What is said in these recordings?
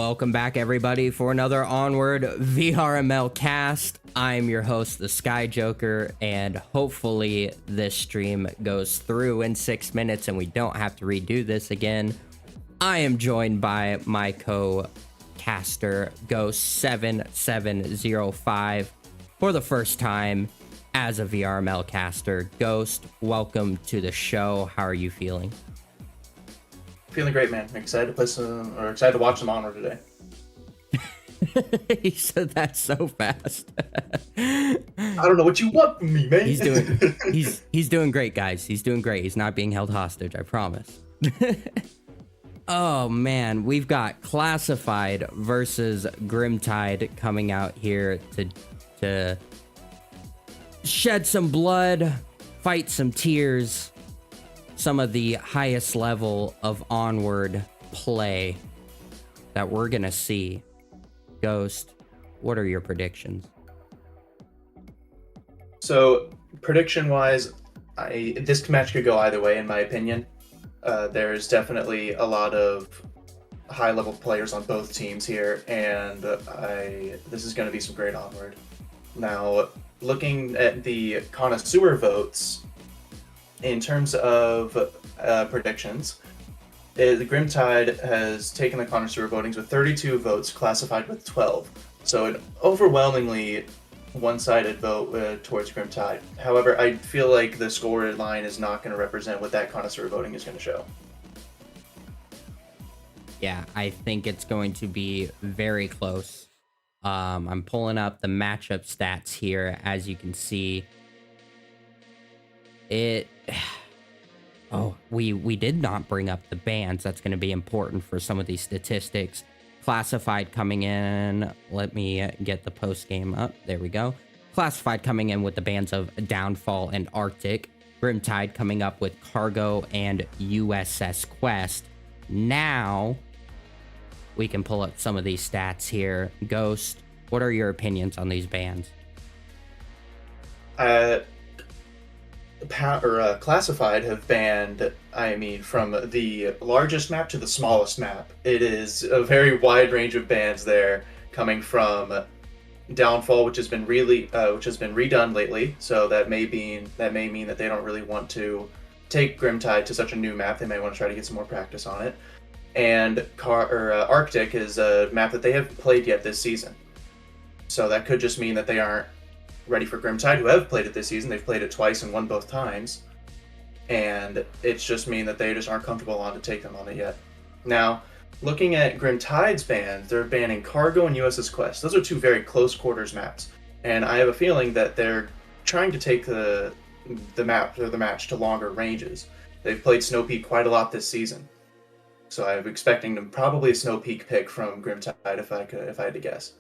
Welcome back, everybody, for another Onward VRML cast. I'm your host, the Sky Joker, and hopefully this stream goes through in 6 minutes and we don't have to redo this again. I am joined by my co-caster, Ghost7705, for the first time as a VRML caster. Ghost, welcome to the show. How are you feeling? Feeling great, man. Excited to watch some Onward today. He said that so fast. I don't know what you want from me, man. He's doing great, guys. He's doing great. He's not being held hostage, I promise. Oh man, we've got Classified versus Grimtide coming out here to shed some blood, fight some tears. Some of the highest level of Onward play that we're gonna see. Ghost, what are your predictions? So, prediction-wise, this match could go either way, in my opinion. There's definitely a lot of high-level players on both teams here, and this is going to be some great Onward. Now, looking at the connoisseur votes, in terms of predictions, the Grimtide has taken the connoisseur votings with 32 votes, Classified with 12. So an overwhelmingly one-sided vote towards Grimtide. However, I feel like the score line is not going to represent what that connoisseur voting is going to show. Yeah, I think it's going to be very close. I'm pulling up the matchup stats here, as you can see. We did not bring up the bans. That's going to be important for some of these statistics. Classified coming in. Let me get the post game up. There we go. Classified coming in with the bans of Downfall and Arctic. Grimtide coming up with Cargo and USS Quest. Now we can pull up some of these stats here. Ghost, what are your opinions on these bans? Classified have banned, from the largest map to the smallest map. It is a very wide range of bans there, coming from Downfall, which has been redone lately. So that may mean that they don't really want to take Grimtide to such a new map. They may want to try to get some more practice on it. And Arctic is a map that they haven't played yet this season. So that could just mean that they aren't ready for Grimtide, who have played it this season. They've played it twice and won both times. And it's just mean that they just aren't comfortable on to take them on it yet. Now, looking at Grimtide's bans, they're banning Cargo and USS Quest. Those are two very close quarters maps. And I have a feeling that they're trying to take the match to longer ranges. They've played Snow Peak quite a lot this season. So I'm expecting them probably a Snow Peak pick from Grimtide if I had to guess.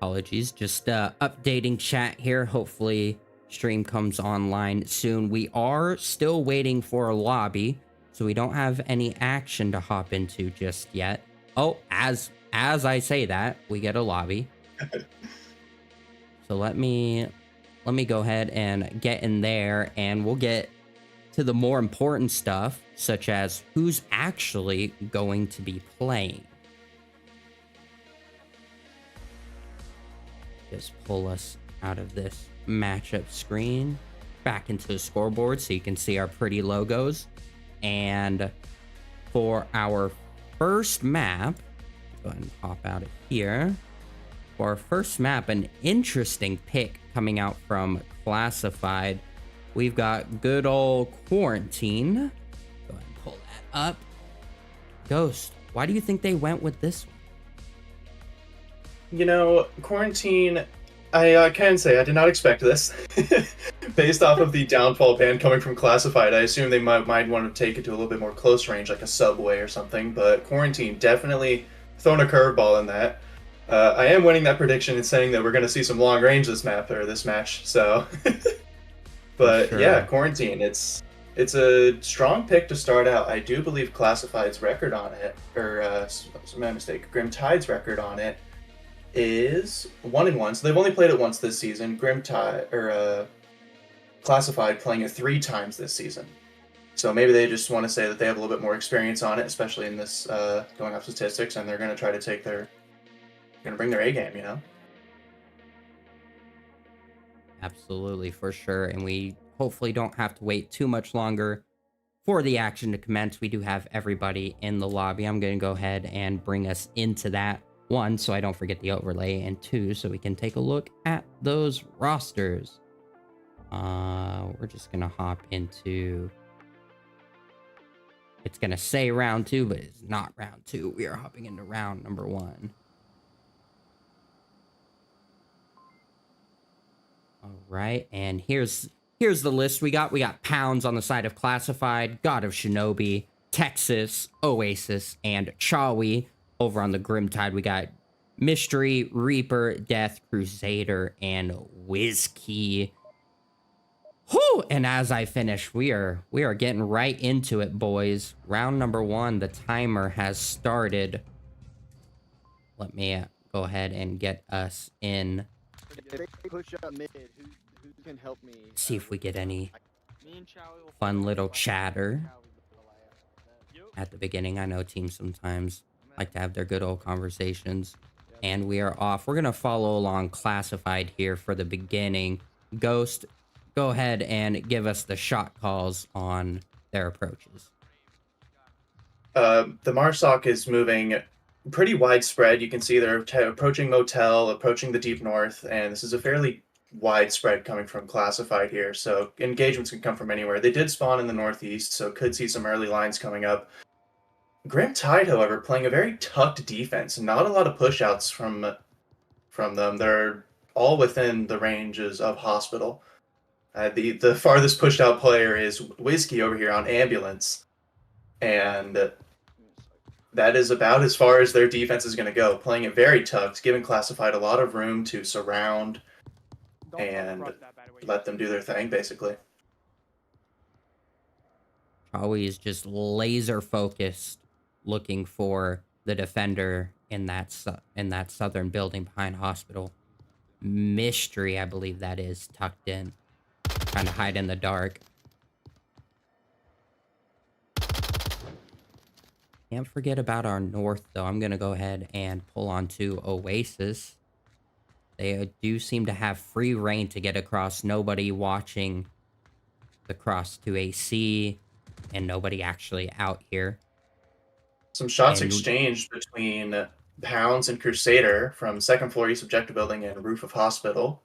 Apologies, just updating chat here. Hopefully stream comes online soon. We are still waiting for a lobby, so we don't have any action to hop into just yet. Oh, as I say that, we get a lobby. So let me go ahead and get in there, and we'll get to the more important stuff, such as who's actually going to be playing. Just pull us out of this matchup screen back into the scoreboard so you can see our pretty logos. And for our first map, go ahead and pop out of here. For our first map, an interesting pick coming out from Classified. We've got good old Quarantine. Go ahead and pull that up. Ghost, why do you think they went with this one? You know, Quarantine, I can say I did not expect this. Based off of the Downfall ban coming from Classified, I assume they might want to take it to a little bit more close range, like a Subway or something, but Quarantine definitely thrown a curveball in that. I am winning that prediction and saying that we're going to see some long range this match, so... But sure. Yeah, Quarantine, it's a strong pick to start out. I do believe Classified's record on it, my mistake, Grimtide's record on it, is 1-1. So they've only played it once this season. Classified playing it 3 times this season. So maybe they just want to say that they have a little bit more experience on it, especially in this going off statistics, and they're going to try to going to bring their A game, you know? Absolutely, for sure. And we hopefully don't have to wait too much longer for the action to commence. We do have everybody in the lobby. I'm going to go ahead and bring us into that. One, so I don't forget the overlay, and two, so we can take a look at those rosters. We're just going to hop into... It's going to say round 2, but it's not round 2. We are hopping into round number 1. All right, and here's the list we got. We got Pounds on the side of Classified, God of Shinobi, Texas, Oasis, and Chawi. Over on the Grimtide, we got Mystery, Reaper, Death, Crusader, and Whiskey. Whew! And as I finish, we are getting right into it, boys. Round number 1, the timer has started. Let me go ahead and get us in. Push up mid. Who can help me? See if we get any fun little chatter at the beginning. I know teams sometimes like to have their good old conversations. And we are off. We're going to follow along Classified here for the beginning. Ghost, go ahead and give us the shot calls on their approaches. The Marsoc is moving pretty widespread. You can see they're approaching Motel, approaching the Deep North, and this is a fairly widespread coming from Classified here. So engagements can come from anywhere. They did spawn in the Northeast, so could see some early lines coming up. Grim Tide, however, playing a very tucked defense. Not a lot of push-outs from them. They're all within the ranges of Hospital. The farthest pushed-out player is Whiskey over here on Ambulance. And that is about as far as their defense is going to go. Playing it very tucked, giving Classified a lot of room to surround and let them do their thing, basically. Chawi is just laser focused, looking for the defender in that southern building behind Hospital. Mystery, I believe that is, tucked in, trying to hide in the dark. Can't forget about our north, though. I'm going to go ahead and pull onto Oasis. They do seem to have free reign to get across. Nobody watching the cross to AC, and nobody actually out here. Some shots exchanged between Pounds and Crusader from second floor East Objective Building and roof of Hospital.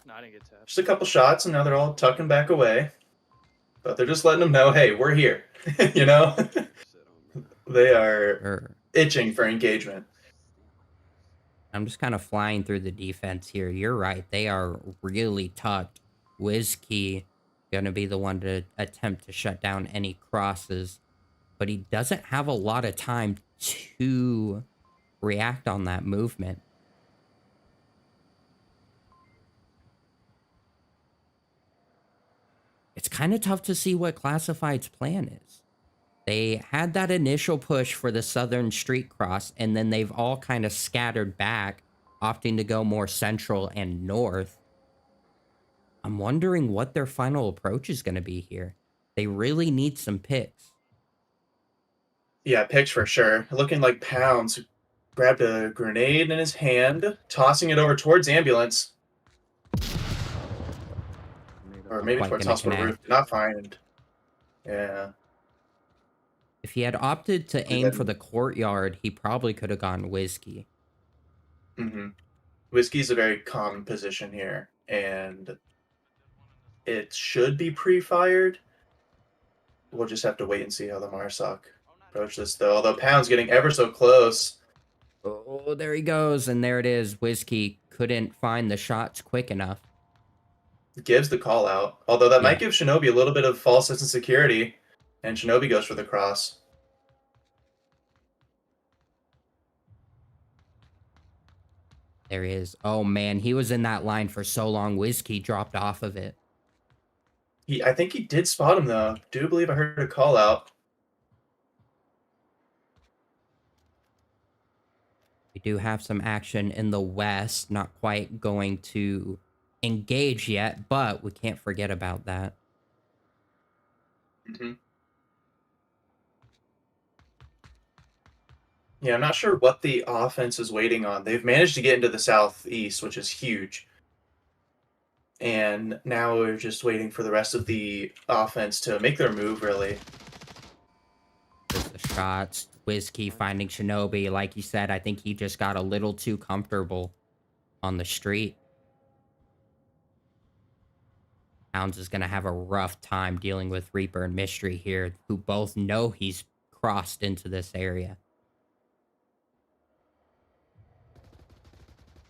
No, I didn't get tapped. Just a couple shots, and now they're all tucking back away. But they're just letting them know, hey, we're here. You know? They are itching for engagement. I'm just kind of flying through the defense here. You're right. They are really tucked. Whiskey going to be the one to attempt to shut down any crosses. But he doesn't have a lot of time to react on that movement. It's kind of tough to see what Classified's plan is. They had that initial push for the southern street cross, and then they've all kind of scattered back, opting to go more central and north. I'm wondering what their final approach is going to be here. They really need some picks. Yeah, picks for sure. Looking like Pounds grabbed a grenade in his hand, tossing it over towards Ambulance. Or maybe towards Hospital roof. Did not find. Yeah. If he had opted to aim for the courtyard, he probably could have gone Whiskey. Mm-hmm. Whiskey's a very common position here, and it should be pre-fired. We'll just have to wait and see how the Marsoc approach this, though. Although Pound's getting ever so close. Oh, there he goes, and there it is. Whiskey couldn't find the shots quick enough. Gives the call out. Although that might give Shinobi a little bit of false sense of security. And Shinobi goes for the cross. There he is. Oh, man. He was in that line for so long. Whiskey dropped off of it. I think he did spot him, though. Do believe I heard a call out. We do have some action in the west. Not quite going to engage yet, but we can't forget about that. Mm-hmm. Yeah, I'm not sure what the offense is waiting on. They've managed to get into the southeast, which is huge. And now we're just waiting for the rest of the offense to make their move, really. There's the shots. Whiskey finding Shinobi. Like you said, I think he just got a little too comfortable on the street. Hounds is going to have a rough time dealing with Reaper and Mystery here, who both know he's crossed into this area.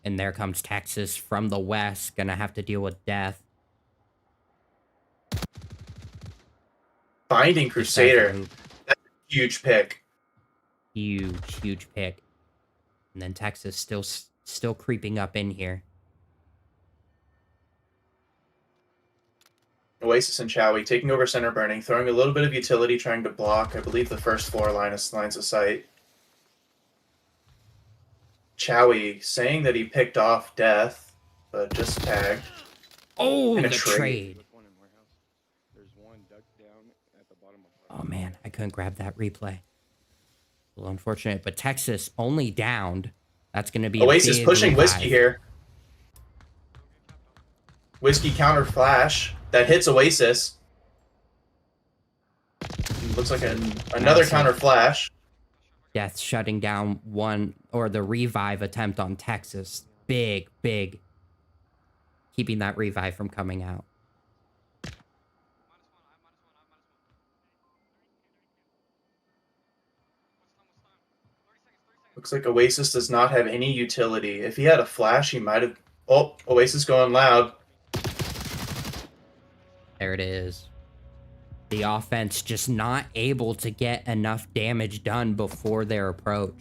And there comes Texas from the west, going to have to deal with death. Finding Crusader. That's a huge pick. Huge pick. And then Texas still creeping up in here. Oasis and Chowie taking over center burning, throwing a little bit of utility, trying to block, I believe, the first floor lines of sight. Chowie saying that he picked off Death, but just tagged. Oh, and the a trade. Oh, man, I couldn't grab that replay. A little unfortunate, but Texas only downed. That's going to be Oasis a big pushing revive. Whiskey here. Whiskey counter flash. That hits Oasis. Looks like another Massive. counter flash. Death shutting down one, or the revive attempt on Texas. Big. Keeping that revive from coming out. Looks like Oasis does not have any utility. If he had a flash, he might have... Oh, Oasis going loud. There it is. The offense just not able to get enough damage done before their approach.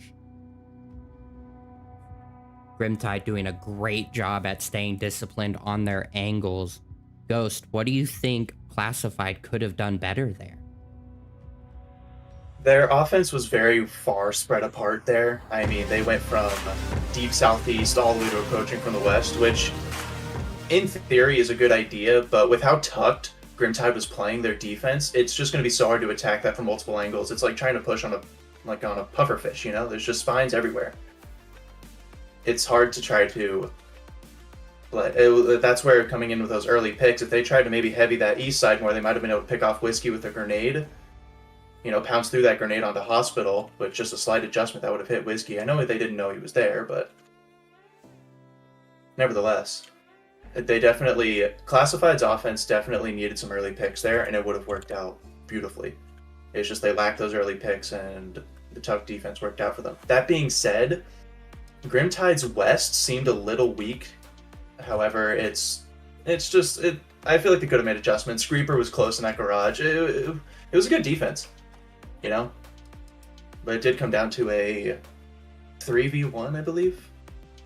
Grimtide doing a great job at staying disciplined on their angles. Ghost, what do you think Classified could have done better there? Their offense was very far spread apart there. I mean, they went from deep southeast all the way to approaching from the west, which in theory is a good idea, but with how tucked Grimtide was playing their defense, it's just going to be so hard to attack that from multiple angles. It's like trying to push on a pufferfish, you know? There's just spines everywhere. It's hard to try to... That's where coming in with those early picks, if they tried to maybe heavy that east side more, they might have been able to pick off Whiskey with a grenade. You know, pounce through that grenade onto Hospital with just a slight adjustment that would have hit Whiskey. I know they didn't know he was there, but nevertheless, they definitely... Classified's offense definitely needed some early picks there, and it would have worked out beautifully. It's just they lacked those early picks, and the tough defense worked out for them. That being said, Grimtide's west seemed a little weak. However, it's just... I feel like they could have made adjustments. Creeper was close in that garage. It was a good defense, you know? But it did come down to a 3v1, I believe.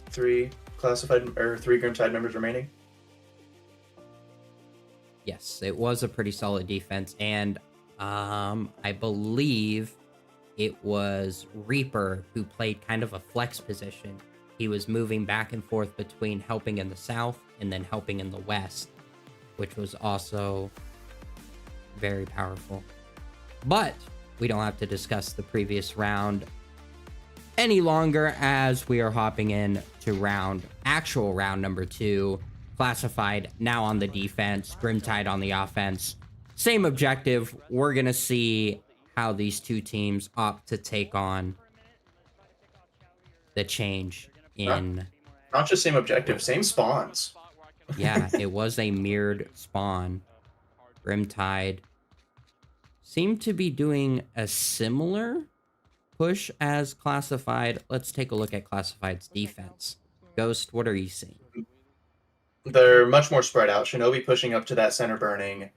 3 Grimtide members remaining. Yes, it was a pretty solid defense, and I believe it was Reaper who played kind of a flex position. He was moving back and forth between helping in the south and then helping in the west, which was also very powerful. But we don't have to discuss the previous round any longer, as we are hopping in to actual round number 2. Classified now on the defense, Grimtide on the offense. Same objective. We're going to see how these two teams opt to take on the change in... Not just same objective, same spawns. Yeah, it was a mirrored spawn. Grimtide seemed to be doing a similar push as Classified. Let's take a look at Classified's defense. Ghost, what are you seeing? They're much more spread out. Shinobi pushing up to that center burning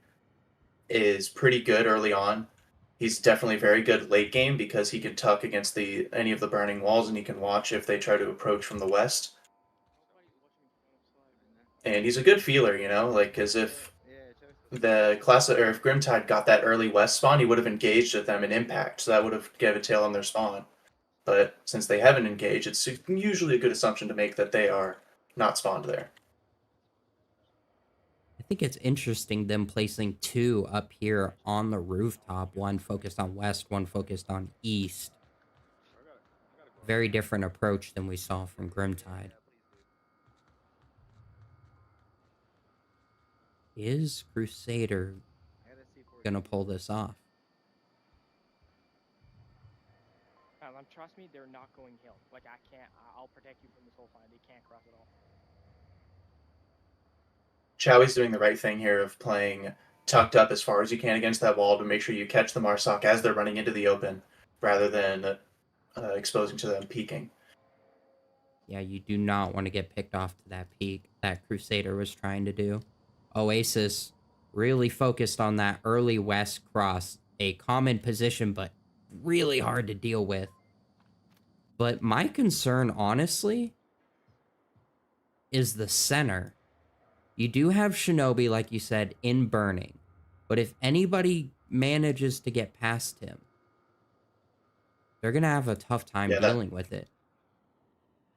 is pretty good early on. He's definitely very good late game because he can tuck against any of the burning walls, and he can watch if they try to approach from the west. And he's a good feeler, you know, like as if if Grimtide got that early west spawn, he would have engaged with them in impact, so that would have gave a tail on their spawn. But since they haven't engaged, it's usually a good assumption to make that they are not spawned there. I think it's interesting them placing 2 up here on the rooftop. One focused on west, one focused on east. Very different approach than we saw from Grimtide. Is Crusader gonna pull this off? Trust me, they're not going hill. Like, I can't. I'll protect you from this whole fight. They can't cross at all. Chowie's doing the right thing here of playing tucked up as far as you can against that wall to make sure you catch the Marsoc as they're running into the open, rather than exposing to them peeking. Yeah, you do not want to get picked off to that peak that Crusader was trying to do. Oasis really focused on that early west cross, a common position, but really hard to deal with. But my concern, honestly, is the center. You do have Shinobi, like you said, in burning. But if anybody manages to get past him, they're going to have a tough time dealing with it.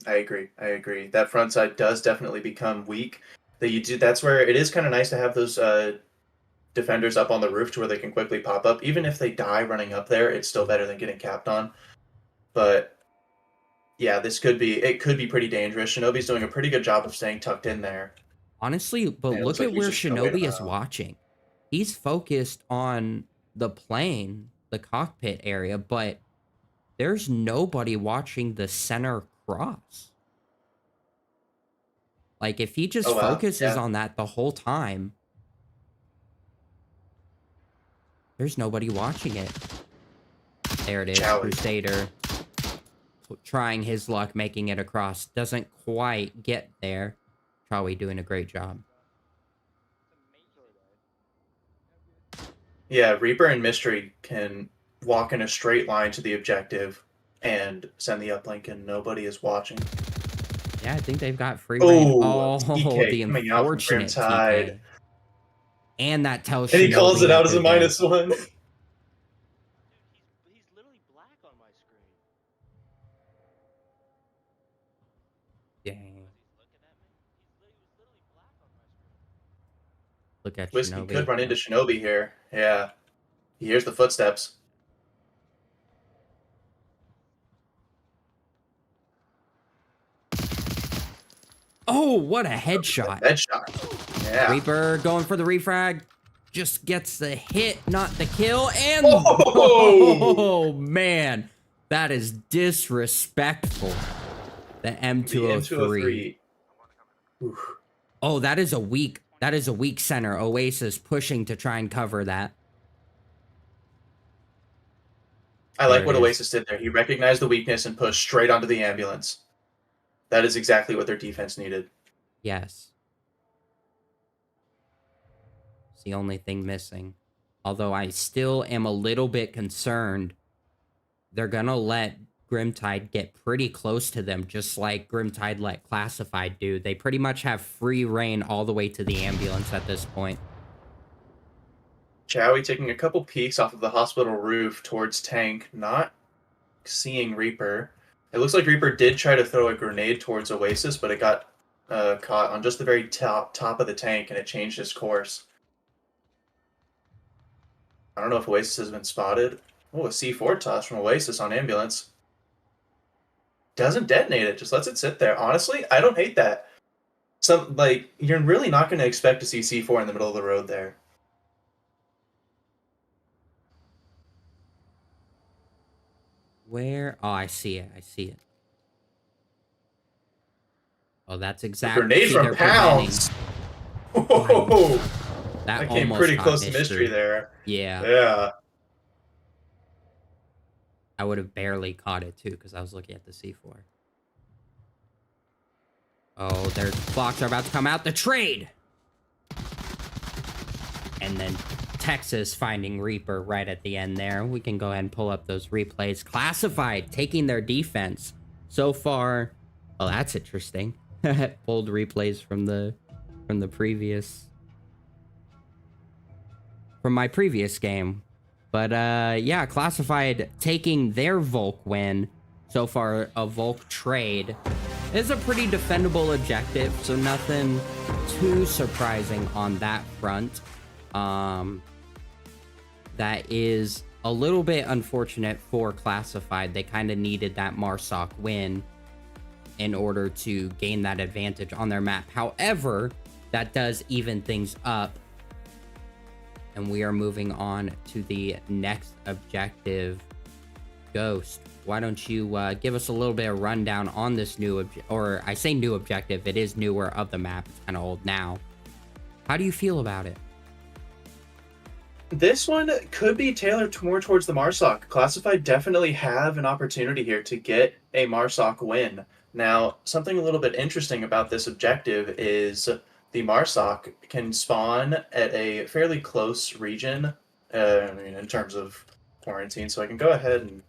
I agree. That front side does definitely become weak. That's where it is kind of nice to have those defenders up on the roof to where they can quickly pop up. Even if they die running up there, it's still better than getting capped on. But yeah, it could be pretty dangerous. Shinobi's doing a pretty good job of staying tucked in there. Honestly, but look at where Shinobi is watching. He's focused on the plane, the cockpit area, but there's nobody watching the center cross. Like, if he just focuses on that the whole time, there's nobody watching it. There it is, Crusader trying his luck, making it across. Doesn't quite get there. Chawi doing a great job. Yeah, Reaper and Mystery can walk in a straight line to the objective and send the uplink, and nobody is watching. Yeah, I think they've got free reign. Oh, TK the unfortunate TK. And that tells and he Shinobi calls it out as a -1. He's literally black on my screen. Dang. Look at Whiskey Shinobi. could run into Shinobi here. Yeah. He hears the footsteps. Oh, what a headshot. Headshot. Yeah. Reaper going for the refrag. Just gets the hit, not the kill. And oh man, that is disrespectful. The M203. Oh, that is a weak center. Oasis pushing to try and cover that. I like what Oasis did there. He recognized the weakness and pushed straight onto the ambulance. That is exactly what their defense needed. Yes. It's the only thing missing. Although I still am a little bit concerned. They're gonna let Grimtide get pretty close to them, just like Grimtide let Classified do. They pretty much have free reign all the way to the ambulance at this point. Chowie taking a couple peeks off of the hospital roof towards tank, not seeing Reaper. It looks like Reaper did try to throw a grenade towards Oasis, but it got caught on just the very top of the tank, and it changed its course. I don't know if Oasis has been spotted. Oh, a C4 toss from Oasis on ambulance. Doesn't detonate it, just lets it sit there. Honestly, I don't hate that. You're really not going to expect to see C4 in the middle of the road there. Where? Oh, I see it. Oh, that's exactly. Grenade from Pounds. Oh, that came pretty close to Mystery there. Yeah. Yeah. I would have barely caught it too because I was looking at the C4. Oh, their blocks are about to come out. The trade. And then Texas finding Reaper right at the end there. We can go ahead and pull up those replays. Classified taking their defense so far. Oh, that's interesting. Old replays from my previous game. But yeah, Classified taking their Volk win. So far, a Volk trade is a pretty defendable objective, so nothing too surprising on that front. That is a little bit unfortunate for Classified. They kind of needed that Marsoc win in order to gain that advantage on their map. However, that does even things up. And we are moving on to the next objective. Ghost, why don't you give us a little bit of rundown on this new or I say new objective, it is newer of the map, it's kind of old now. How do you feel about it? This one could be tailored more towards the Marsoc. Classified definitely have an opportunity here to get a Marsoc win. Now, something a little bit interesting about this objective is the Marsoc can spawn at a fairly close region, in terms of quarantine. So I can go ahead and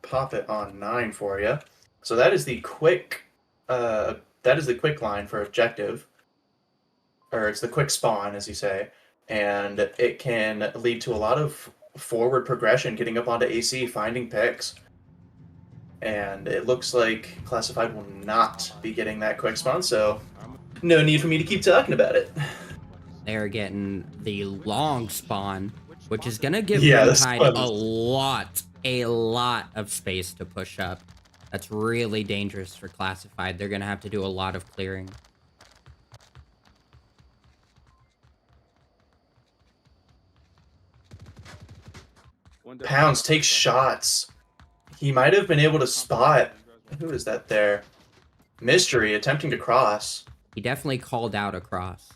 pop it on 9 for you. So that is the quick line for objective, or it's the quick spawn, as you say, and it can lead to a lot of forward progression, getting up onto AC, finding picks. And it looks like Classified will not be getting that quick spawn, so no need for me to keep talking about it. They're getting the long spawn, which is gonna give this Grimtide one a lot of space to push up. That's really dangerous for Classified. They're gonna have to do a lot of clearing. Pounds takes shots. He might have been able to spot. Who is that there? Mystery attempting to cross. He definitely called out across.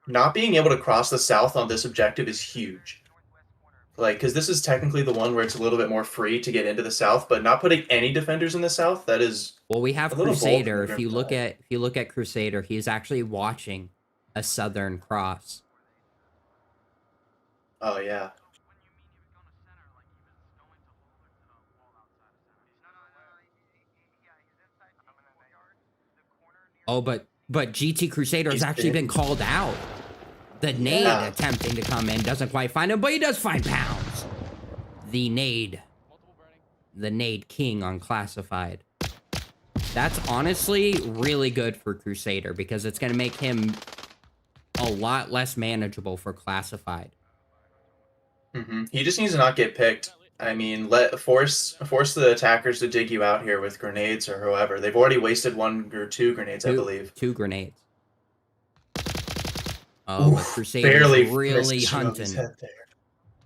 Not being able to cross the south on this objective is huge. Like, because this is technically the one where it's a little bit more free to get into the south, but not putting any defenders in the south, that is. Well, we have a little bold Crusader. from If you look at Crusader, he's actually watching a southern cross. Oh yeah. Oh, but GT Crusader has He's actually been called out. The nade attempting to come in doesn't quite find him, but he does find Pounds. The nade king on Classified. That's honestly really good for Crusader because it's going to make him a lot less manageable for Classified. He just needs to not get picked. I mean, force the attackers to dig you out here with grenades or whoever. They've already wasted 1 or 2 grenades, I believe. 2 grenades. Oh, but Crusader's barely really missed hunting. his head there.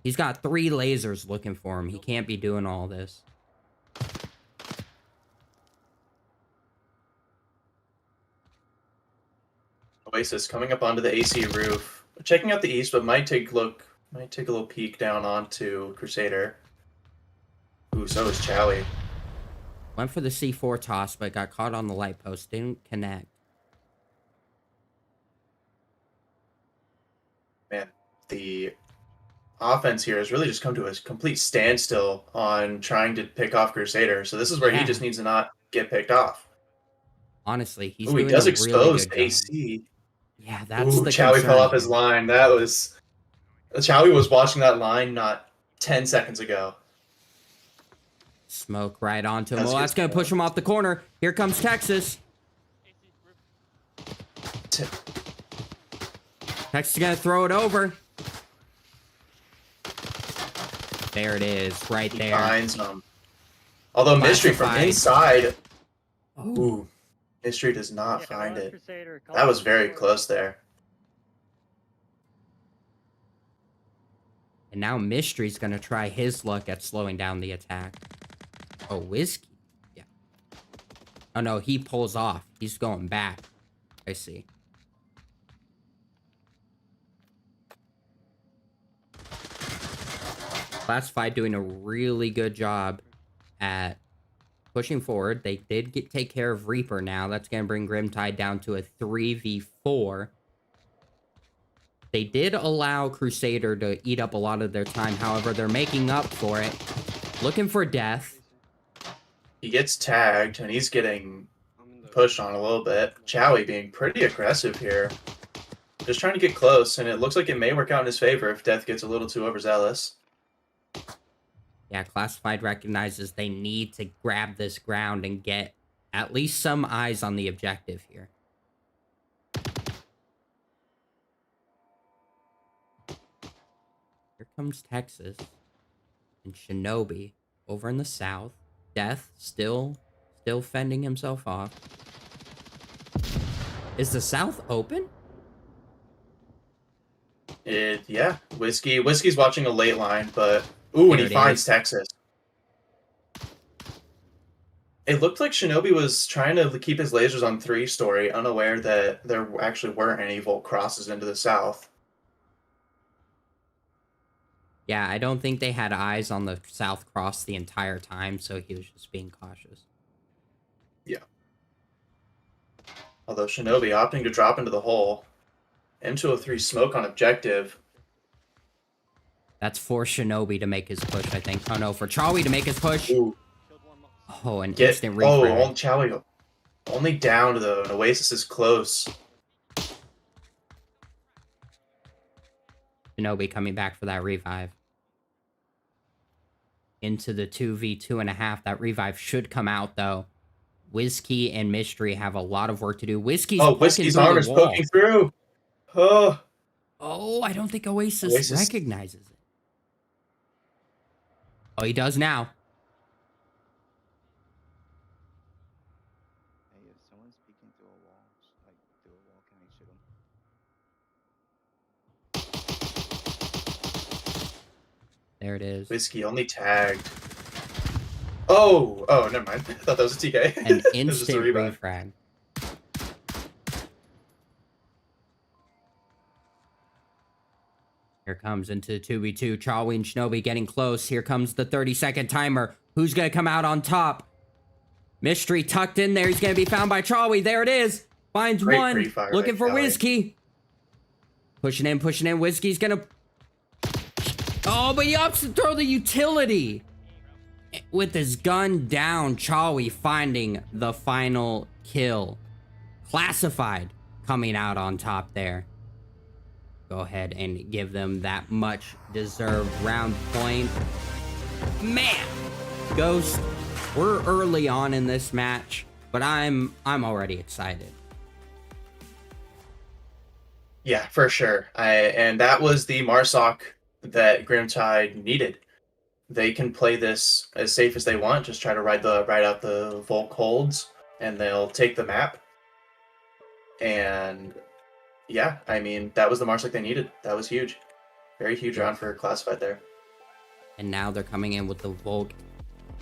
He's got 3 lasers looking for him. He can't be doing all this. Oasis coming up onto the AC roof, checking out the east, but might take a little peek down onto Crusader. Ooh, so is Chowie. Went for the C4 toss, but got caught on the light post. Didn't connect. Man, the offense here has really just come to a complete standstill on trying to pick off Crusader. So this is where he just needs to not get picked off. Honestly, he's Ooh, he doing does a expose really good AC. job. Yeah, that's the Chowie concern fell off here. his line. Chowie was watching that line not 10 seconds ago. Smoke right onto him. Well, that's going to push him off the corner. Here comes Texas. Texas is going to throw it over. There it is, right He there. finds him. Although Mystery from Classified. inside. Oh, Ooh, Mystery does not Yeah, find run it. Crusader, call That was very forward. close there. and now Mystery's going to try his luck at slowing down the attack. Oh, Whiskey. Yeah. Oh, no, he pulls off. He's going back. I see. Classified doing a really good job at pushing forward. They did take care of Reaper now. That's going to bring Grimtide down to a 3v4. They did allow Crusader to eat up a lot of their time. However, they're making up for it. Looking for death. He gets tagged, and he's getting pushed on a little bit. Chowie being pretty aggressive here. Just trying to get close, and it looks like it may work out in his favor if Death gets a little too overzealous. Yeah, Classified recognizes they need to grab this ground and get at least some eyes on the objective here. comes Texas and Shinobi over in the south. Death still fending himself off. Is the south open? Yeah. Whiskey's watching a late line, but ooh, and There he it finds is. Texas. It looked like Shinobi was trying to keep his lasers on 3-story, unaware that there actually weren't any Volt crosses into the south. Yeah, I don't think they had eyes on the south cross the entire time, so he was just being cautious. Yeah. Although Shinobi opting to drop into the hole. M203 smoke on objective. That's for Shinobi to make his push, I think. Oh no, for Chawi to make his push. Ooh. Oh, an instant refrag. Oh, Chowie. Only down though, and Oasis is close. Shinobi coming back for that revive. Into the 2v2.5. That revive should come out, though. Whiskey and Mystery have a lot of work to do. Whiskey's Whiskey's armor's poking through. Oh. Oh, I don't think Oasis recognizes it. Oh, he does now. Hey, if someone's peeking through a wall, like through a wall, can I shoot them? There it is. Whiskey only tagged. Oh, never mind. I thought that was a TK. An It was just a instant revive. refrag. Here comes into 2v2. Chawi and Shinobi getting close. Here comes the 30-second timer. Who's going to come out on top? Mystery tucked in there. He's going to be found by Chawi. There it is. Finds Great one. pre-fire Looking by for Chawi. Whiskey. Pushing in. Whiskey's going to... Oh, but he opts to throw the utility. With his gun down, Chawi finding the final kill. Classified coming out on top there. Go ahead and give them that much deserved round point. Man, Ghost, we're early on in this match, but I'm already excited. Yeah, for sure. And that was the Marsoc that Grimtide needed. They can play this as safe as they want, just try to ride out the Volk holds, and they'll take the map. And yeah, I mean, that was the Marsoc they needed. That was huge. Very huge round for Classified there. And now they're coming in with the Volk.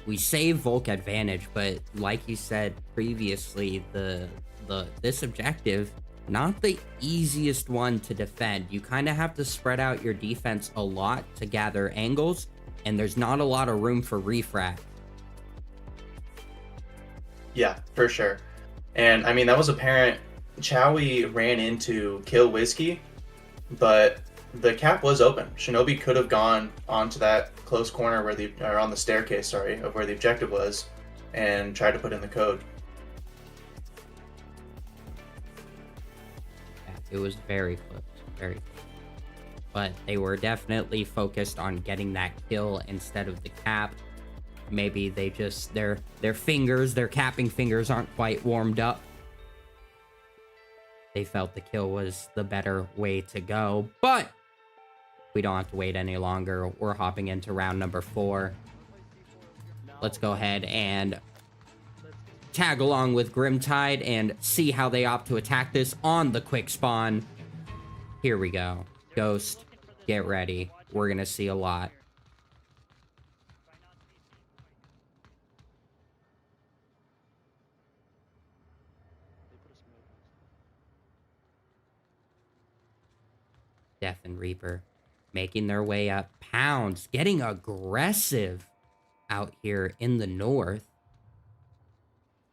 We save Volk advantage, but like you said previously, this objective, not the easiest one to defend. You kind of have to spread out your defense a lot to gather angles, and there's not a lot of room for refract. Yeah, for sure. And I mean, that was apparent. Chowie ran in to kill Whiskey, but the cap was open. Shinobi could have gone onto that close corner or on the staircase, sorry, of where the objective was, and tried to put in the code. Yeah, it was very close, very close. But they were definitely focused on getting that kill instead of the cap. Maybe they just, their capping fingers aren't quite warmed up. They felt the kill was the better way to go, but we don't have to wait any longer. We're hopping into round number 4. Let's go ahead and tag along with Grimtide and see how they opt to attack this on the quick spawn. Here we go. Ghost, get ready. We're gonna see a lot. Death and Reaper making their way up. Pounds getting aggressive out here in the north.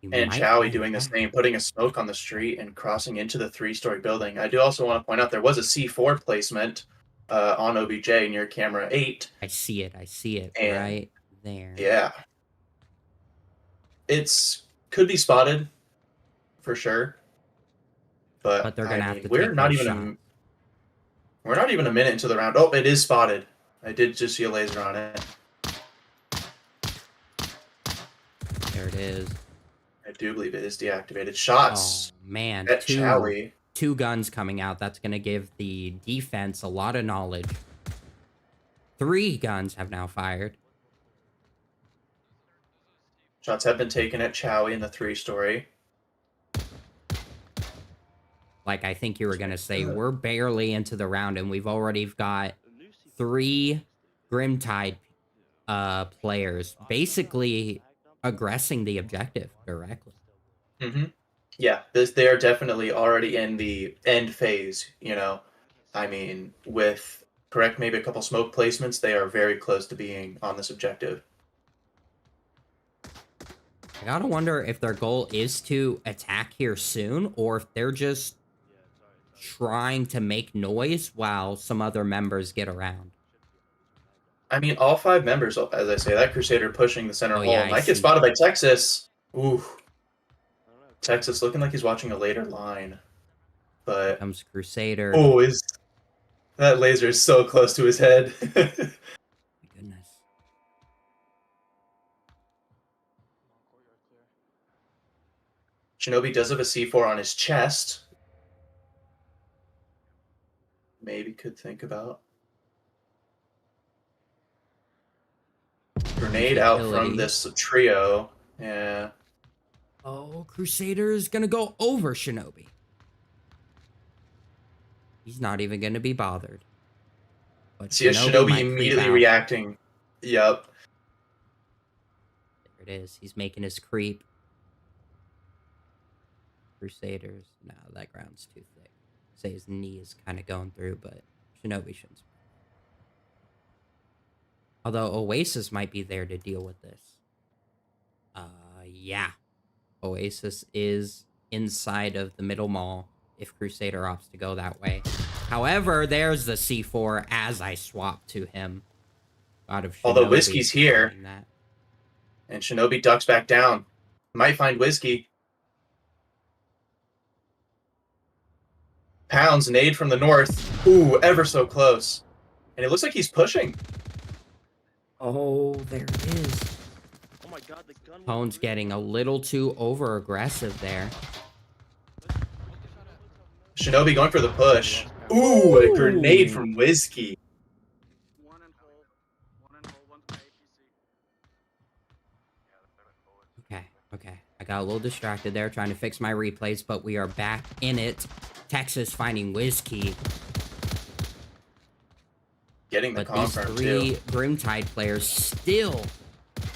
And Chowie doing the same, putting a smoke on the street and crossing into the 3-story building. I do also want to point out there was a C4 placement on OBJ near camera 8. I see it And right there. Yeah. Could be spotted for sure. But they're gonna have to we're take not those even we're not even a minute into the round. Oh, it is spotted. I did just see a laser on it. There it is. I do believe it is deactivated. Shots. Oh man, at Chowie. two guns coming out. That's gonna give the defense a lot of knowledge. 3 guns have now fired. Shots have been taken at Chowie in the 3-story. Like I think you were going to say, we're barely into the round and we've already got 3 Grimtide players basically aggressing the objective directly. Mm-hmm. Yeah, they are definitely already in the end phase, I mean, with correct maybe a couple smoke placements, they are very close to being on this objective. I gotta wonder if their goal is to attack here soon, or if they're just trying to make noise while some other members get around. I mean, all 5 members, as I say, that Crusader pushing the center hole yeah, might get spotted by Texas. Ooh. Texas looking like he's watching a later line. But comes Crusader. Oh, that laser is so close to his head. My goodness. Shinobi does have a C4 on his chest. Maybe could think about. Grenade out from this trio. Yeah. Oh, Crusader is gonna go over Shinobi. He's not even gonna be bothered. But see, Shinobi immediately reacting. Yep. There it is. He's making his creep. Crusaders. No, that ground's too thick. Say his knee is kind of going through, but Shinobi shouldn't. Although Oasis might be there to deal with this. Yeah. Oasis is inside of the middle mall if Crusader opts to go that way. However, there's the C4 as I swap to him. Although Whiskey's here. And Shinobi ducks back down. Might find Whiskey. Pounds nade from the north. Ooh, ever so close. And it looks like he's pushing. Oh, there it is. Oh my god, the gun. Pone's getting a little too over aggressive there. Shinobi going for the push. Ooh, a grenade from Whiskey. Okay. I got a little distracted there trying to fix my replays, but we are back in it. Texas finding Whiskey. Getting the confirm, but these 3 Grimtide players still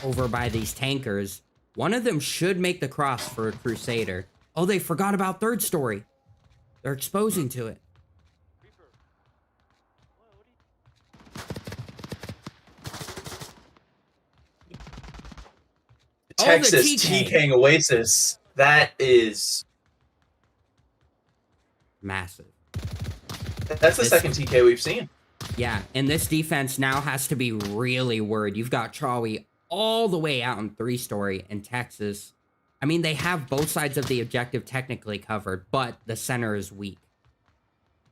over by these tankers. One of them should make the cross for a Crusader. Oh, they forgot about 3rd story. They're exposing to it. Texas TKing Oasis. That is massive. That's the second TK we've seen. Yeah, and this defense now has to be really worried. You've got Chowie all the way out in 3-story, and Texas. I mean, they have both sides of the objective technically covered, but the center is weak.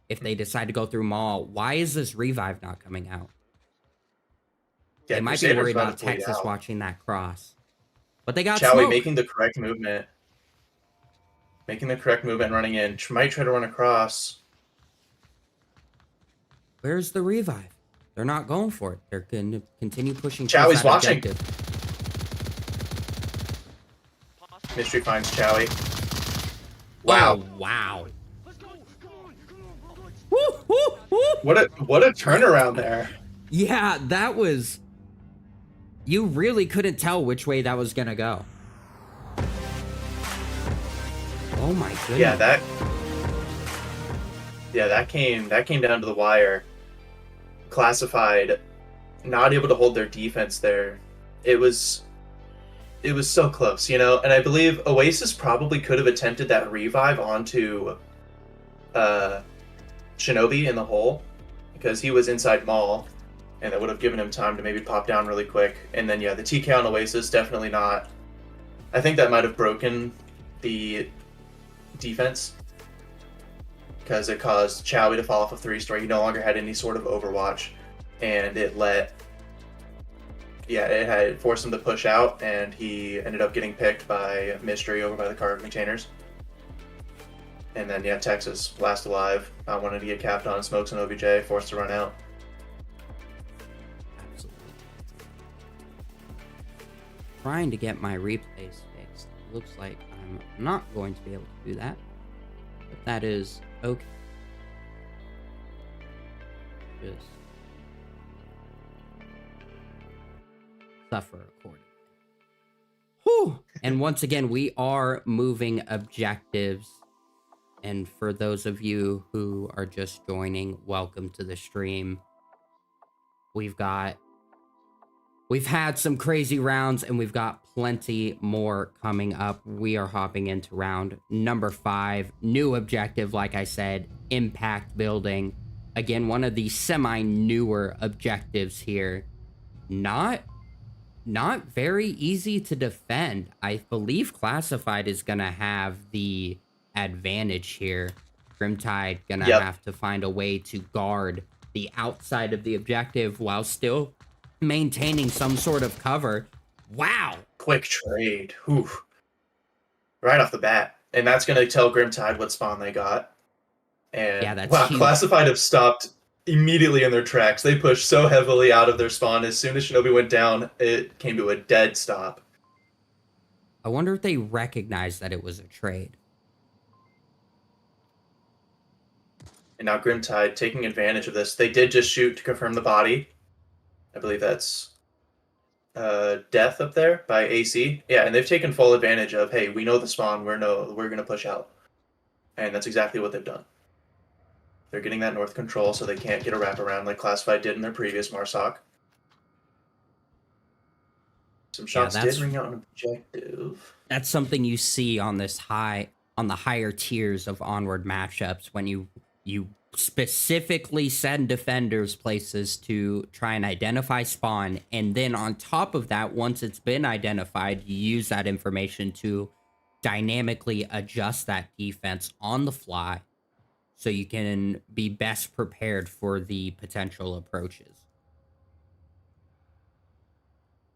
If they decide to go through mall, why is this revive not coming out? Yeah, they might be worried about Texas watching that cross. But they got Chowie making the correct movement. Making the correct movement, running in. Might try to run across. Where's the revive? They're not going for it. They're going to continue pushing. Chowie's watching. Mystery finds Chowie. Wow. Oh, wow. What a turnaround there. Yeah, that was... You really couldn't tell which way that was going to go. Oh my goodness. Yeah, that came down to the wire. Classified, not able to hold their defense there. It was so close, and I believe Oasis probably could have attempted that revive onto Shinobi in the hole because he was inside mall, and that would have given him time to maybe pop down really quick. And then yeah, the TK on Oasis definitely not. I think that might have broken the defense because it caused Chowie to fall off of 3-story. He no longer had any sort of overwatch, and it had forced him to push out, and he ended up getting picked by Mystery over by the cargo containers. And then yeah, Texas last alive. Wanted to get capped on smokes and OBJ, forced to run out. trying to get my replays fixed. Looks like I'm not going to be able to do that, but that is okay. Just suffer accordingly. Whew! And once again, we are moving objectives. And for those of you who are just joining, welcome to the stream. We've had some crazy rounds, and we've got plenty more coming up. We are hopping into round number 5. New objective, like I said, impact building. Again, one of the semi-newer objectives here. Not very easy to defend. I believe Classified is going to have the advantage here. Grimtide going to have to find a way to guard the outside of the objective while still maintaining some sort of cover. Wow. Quick trade. Whew. Right off the bat. And that's going to tell Grimtide what spawn they got. And yeah, that's wow, huge. Classified have stopped immediately in their tracks. They pushed so heavily out of their spawn. As soon as Shinobi went down, it came to a dead stop. I wonder if they recognized that it was a trade. And now Grimtide taking advantage of this. They did just shoot to confirm the body. I believe that's Death up there by AC. Yeah, and they've taken full advantage of, hey, we know the spawn, we're going to push out. And that's exactly what they've done. They're getting that north control so they can't get a wraparound like Classified did in their previous Marsoc. Some shots did ring out an objective. That's something you see on the higher tiers of Onward matchups when you specifically send defenders places to try and identify spawn, and then on top of that, once it's been identified, you use that information to dynamically adjust that defense on the fly so you can be best prepared for the potential approaches.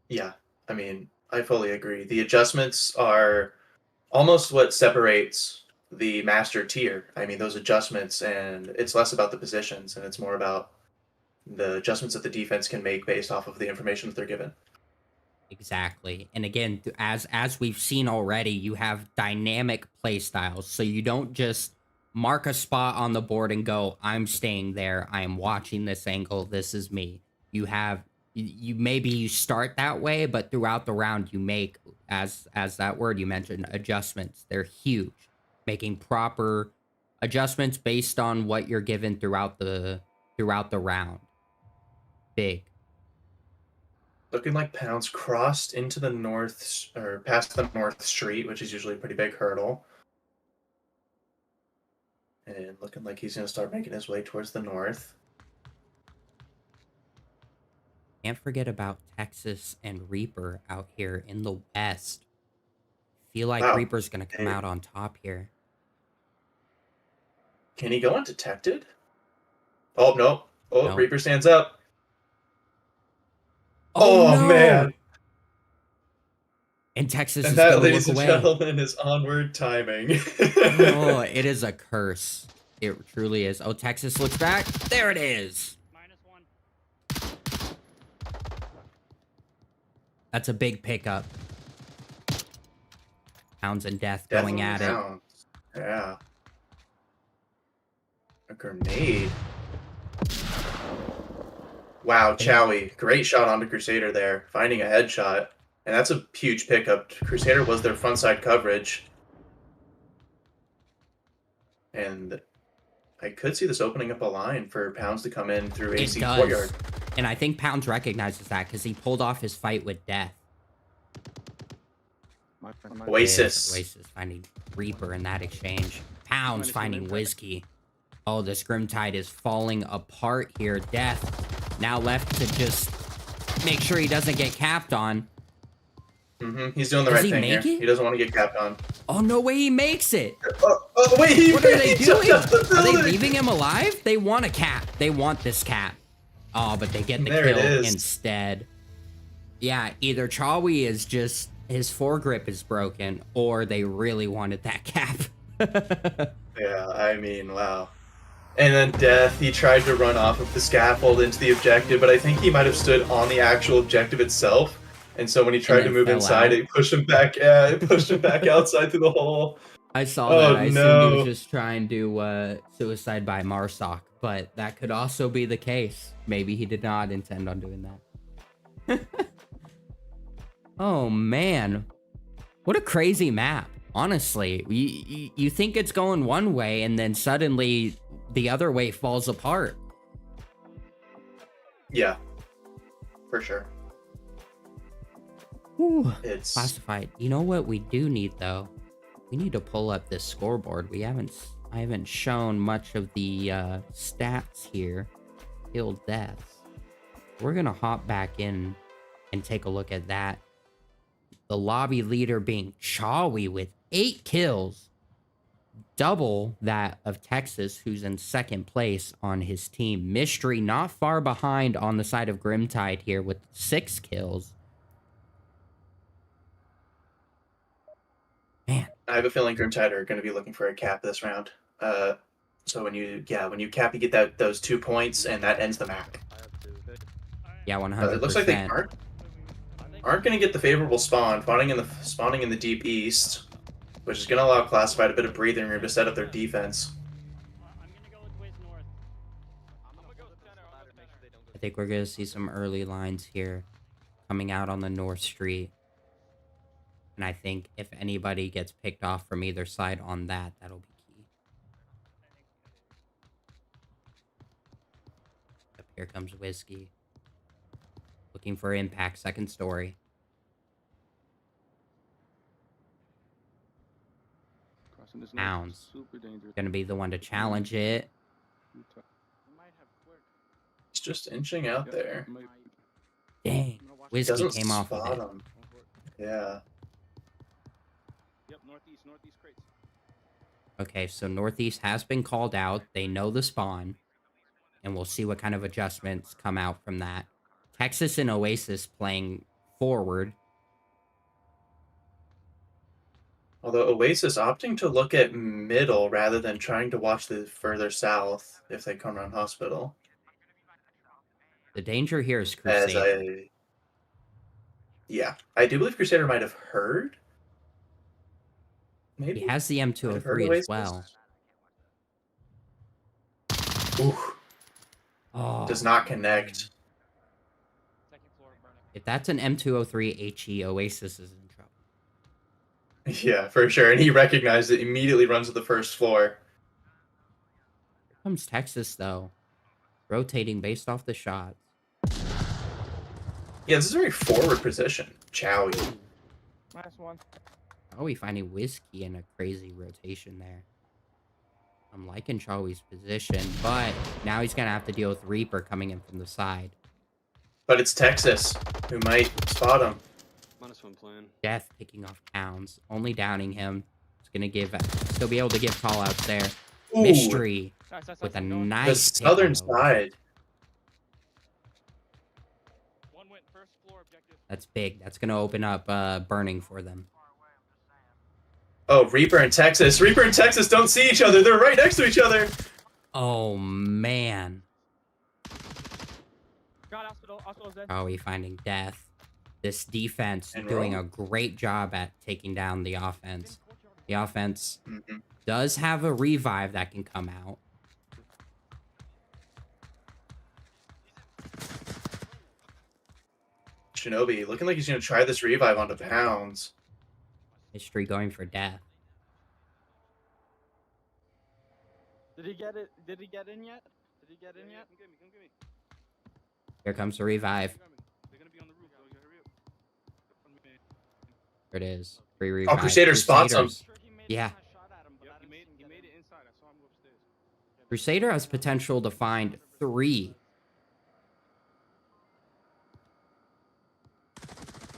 Yeah, I mean, I fully agree. The adjustments are almost what separates the master tier. I mean, those adjustments, and it's less about the positions, and it's more about the adjustments that the defense can make based off of the information that they're given. Exactly. And again, as we've seen already, you have dynamic play styles. So you don't just mark a spot on the board and go, I'm staying there, I am watching this angle, this is me. You start that way, but throughout the round you make, as that word you mentioned, adjustments. They're huge. Making proper adjustments based on what you're given throughout the round. Big. Looking like Pounds crossed into the north, or past the north street, which is usually a pretty big hurdle. And looking like he's going to start making his way towards the north. Can't forget about Texas and Reaper out here in the west. Feel like Reaper's going to come out on top here. Can he go undetected? Oh, no. Oh, No. Reaper stands up. Oh, no. Man. And Texas And is that, going to ladies look and away. gentlemen, is Onward timing. Oh, it is a curse. It truly is. Oh, Texas looks back. There it is. -1. That's a big pickup. Pounds and Death going at it. Pounds. Yeah. A grenade. Wow, Chowie. Great shot onto Crusader there. Finding a headshot. And that's a huge pickup. Crusader was their front side coverage. And I could see this opening up a line for Pounds to come in through AC Courtyard. And I think Pounds recognizes that because he pulled off his fight with Death. Oasis. Oasis finding Reaper in that exchange. Pounds finding Whiskey. Oh, this Grimtide is falling apart here. Death now left to just make sure he doesn't get capped on. He's doing the right thing here. He doesn't want to get capped on. Oh, no way he makes it. Oh wait, what are they doing? Are they leaving him alive? They want a cap. They want this cap. Oh, but they get the kill instead. Yeah, either Chawi is just, his foregrip is broken, or they really wanted that cap. Yeah, I mean, wow. And then Death, he tried to run off of the scaffold into the objective, but I think he might have stood on the actual objective itself. And so when he tried to then move fell inside, out. it pushed him back. Yeah, it pushed him back outside through the hole. I saw Oh, that. I assumed he was no. just trying to suicide by Marsoc, but that could also be the case. Maybe he did not intend on doing that. Oh, man. What a crazy map. Honestly, you think it's going one way, and then suddenly the other way falls apart. Yeah, for sure. Whew. It's Classified. You know what we do need, though? We need to pull up this scoreboard. I haven't shown much of the stats here. Killed deaths. We're gonna hop back in and take a look at that. The lobby leader being Chawi with 8 kills. Double that of Texas, who's in second place on his team. Mystery not far behind on the side of Grimtide here with 6 kills. Man. I have a feeling Grimtide are going to be looking for a cap this round. So when you cap, you get those 2 points, and that ends the map. Yeah, 100%. It looks like they aren't going to get the favorable spawn, spawning in the deep east, which is going to allow Classified a bit of breathing room to set up their defense. I think we're going to see some early lines here coming out on the North Street. And I think if anybody gets picked off from either side on that, that'll be key. Up here comes Whiskey. Looking for impact, second story. Pounds. Gonna be the one to challenge it. It's just inching out there. Dang. Whiskey Doesn't came off of spot it. him. Yeah. Yep, northeast crates. Okay, so Northeast has been called out. They know the spawn. And we'll see what kind of adjustments come out from that. Texas and Oasis playing forward. Although Oasis opting to look at middle rather than trying to watch the further south if they come around hospital. The danger here is As Crusader. I do believe Crusader might have heard. Maybe He has the Might have heard M203 as Oasis. well. Ooh, Oh, does not connect. Second floor burning. if that's an M203 HE, Oasis is in trouble. Yeah, for sure. And he recognized it, immediately runs to the first floor. Here comes Texas, though. Rotating based off the shots. Yeah, this is a very forward position. Chowie. -1. Oh, we finding Whiskey in a crazy rotation there. I'm liking Chawi's position, but now he's going to have to deal with Reaper coming in from the side. But it's Texas who might spot him. -1 plan. Death picking off Towns, only downing him. It's going to still be able to give call-outs there. Ooh, Mystery Nice, with a no one- the nice pick southern on those. side. One went first floor objective. That's big. That's going to open up burning for them. Oh, Reaper and Texas. Reaper and Texas don't see each other. They're right next to each other. Oh, man. Got hospital's dead. Are we finding Death? This defense And doing roll. a great job at taking down the offense. The offense Mhm. does have a revive that can come out. Shinobi looking like he's going to try this revive onto Pounds. Mystery going for Death. Did he get it? Did he get in yet? Did he get in yet? Come get me. Here comes the revive. They're gonna be on the roof, though. You gotta hurry up. There it is. Free revive. Crusader spots him. Crusaders- Yeah. Yep, he made it inside. I saw him go upstairs. Crusader has potential to find 3.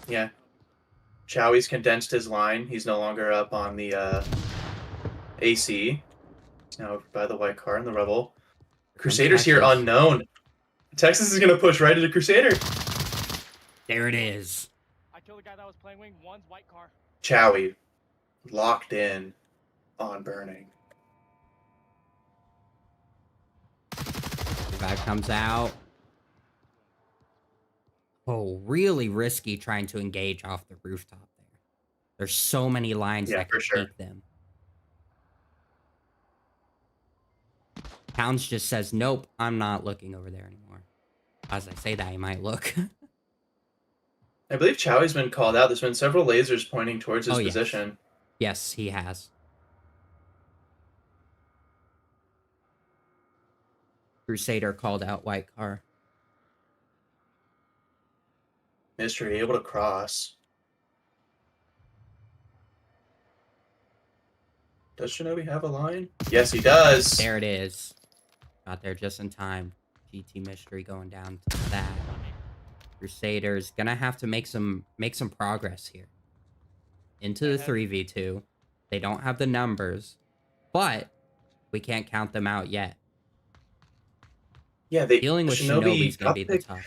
Yeah. Chowie's condensed his line. He's no longer up on the AC. He's now over by the white car and the Rebel. Crusader's here Texas. unknown. Texas is going to push right into Crusader. There it is. I killed the guy that was playing wing. One's white car. Chowie locked in on burning. Revive comes out. Oh, really risky trying to engage off the rooftop there. There's so many lines Yeah, that for could sure. take them. Pounds just says, nope, I'm not looking over there anymore. As I say that, he might look. I believe Chowie's been called out. There's been several lasers pointing towards his Oh, yes. position. Yes, he has. Crusader called out white car. Mystery able to cross. Does Shinobi have a line? Yes, he does. There it is. Got there just in time. GT Mystery going down to that. Crusaders gonna have to make some progress here. Into the 3v2. They don't have the numbers, but we can't count them out yet. Yeah, Dealing with Shinobi's gonna got be the the pick. tough.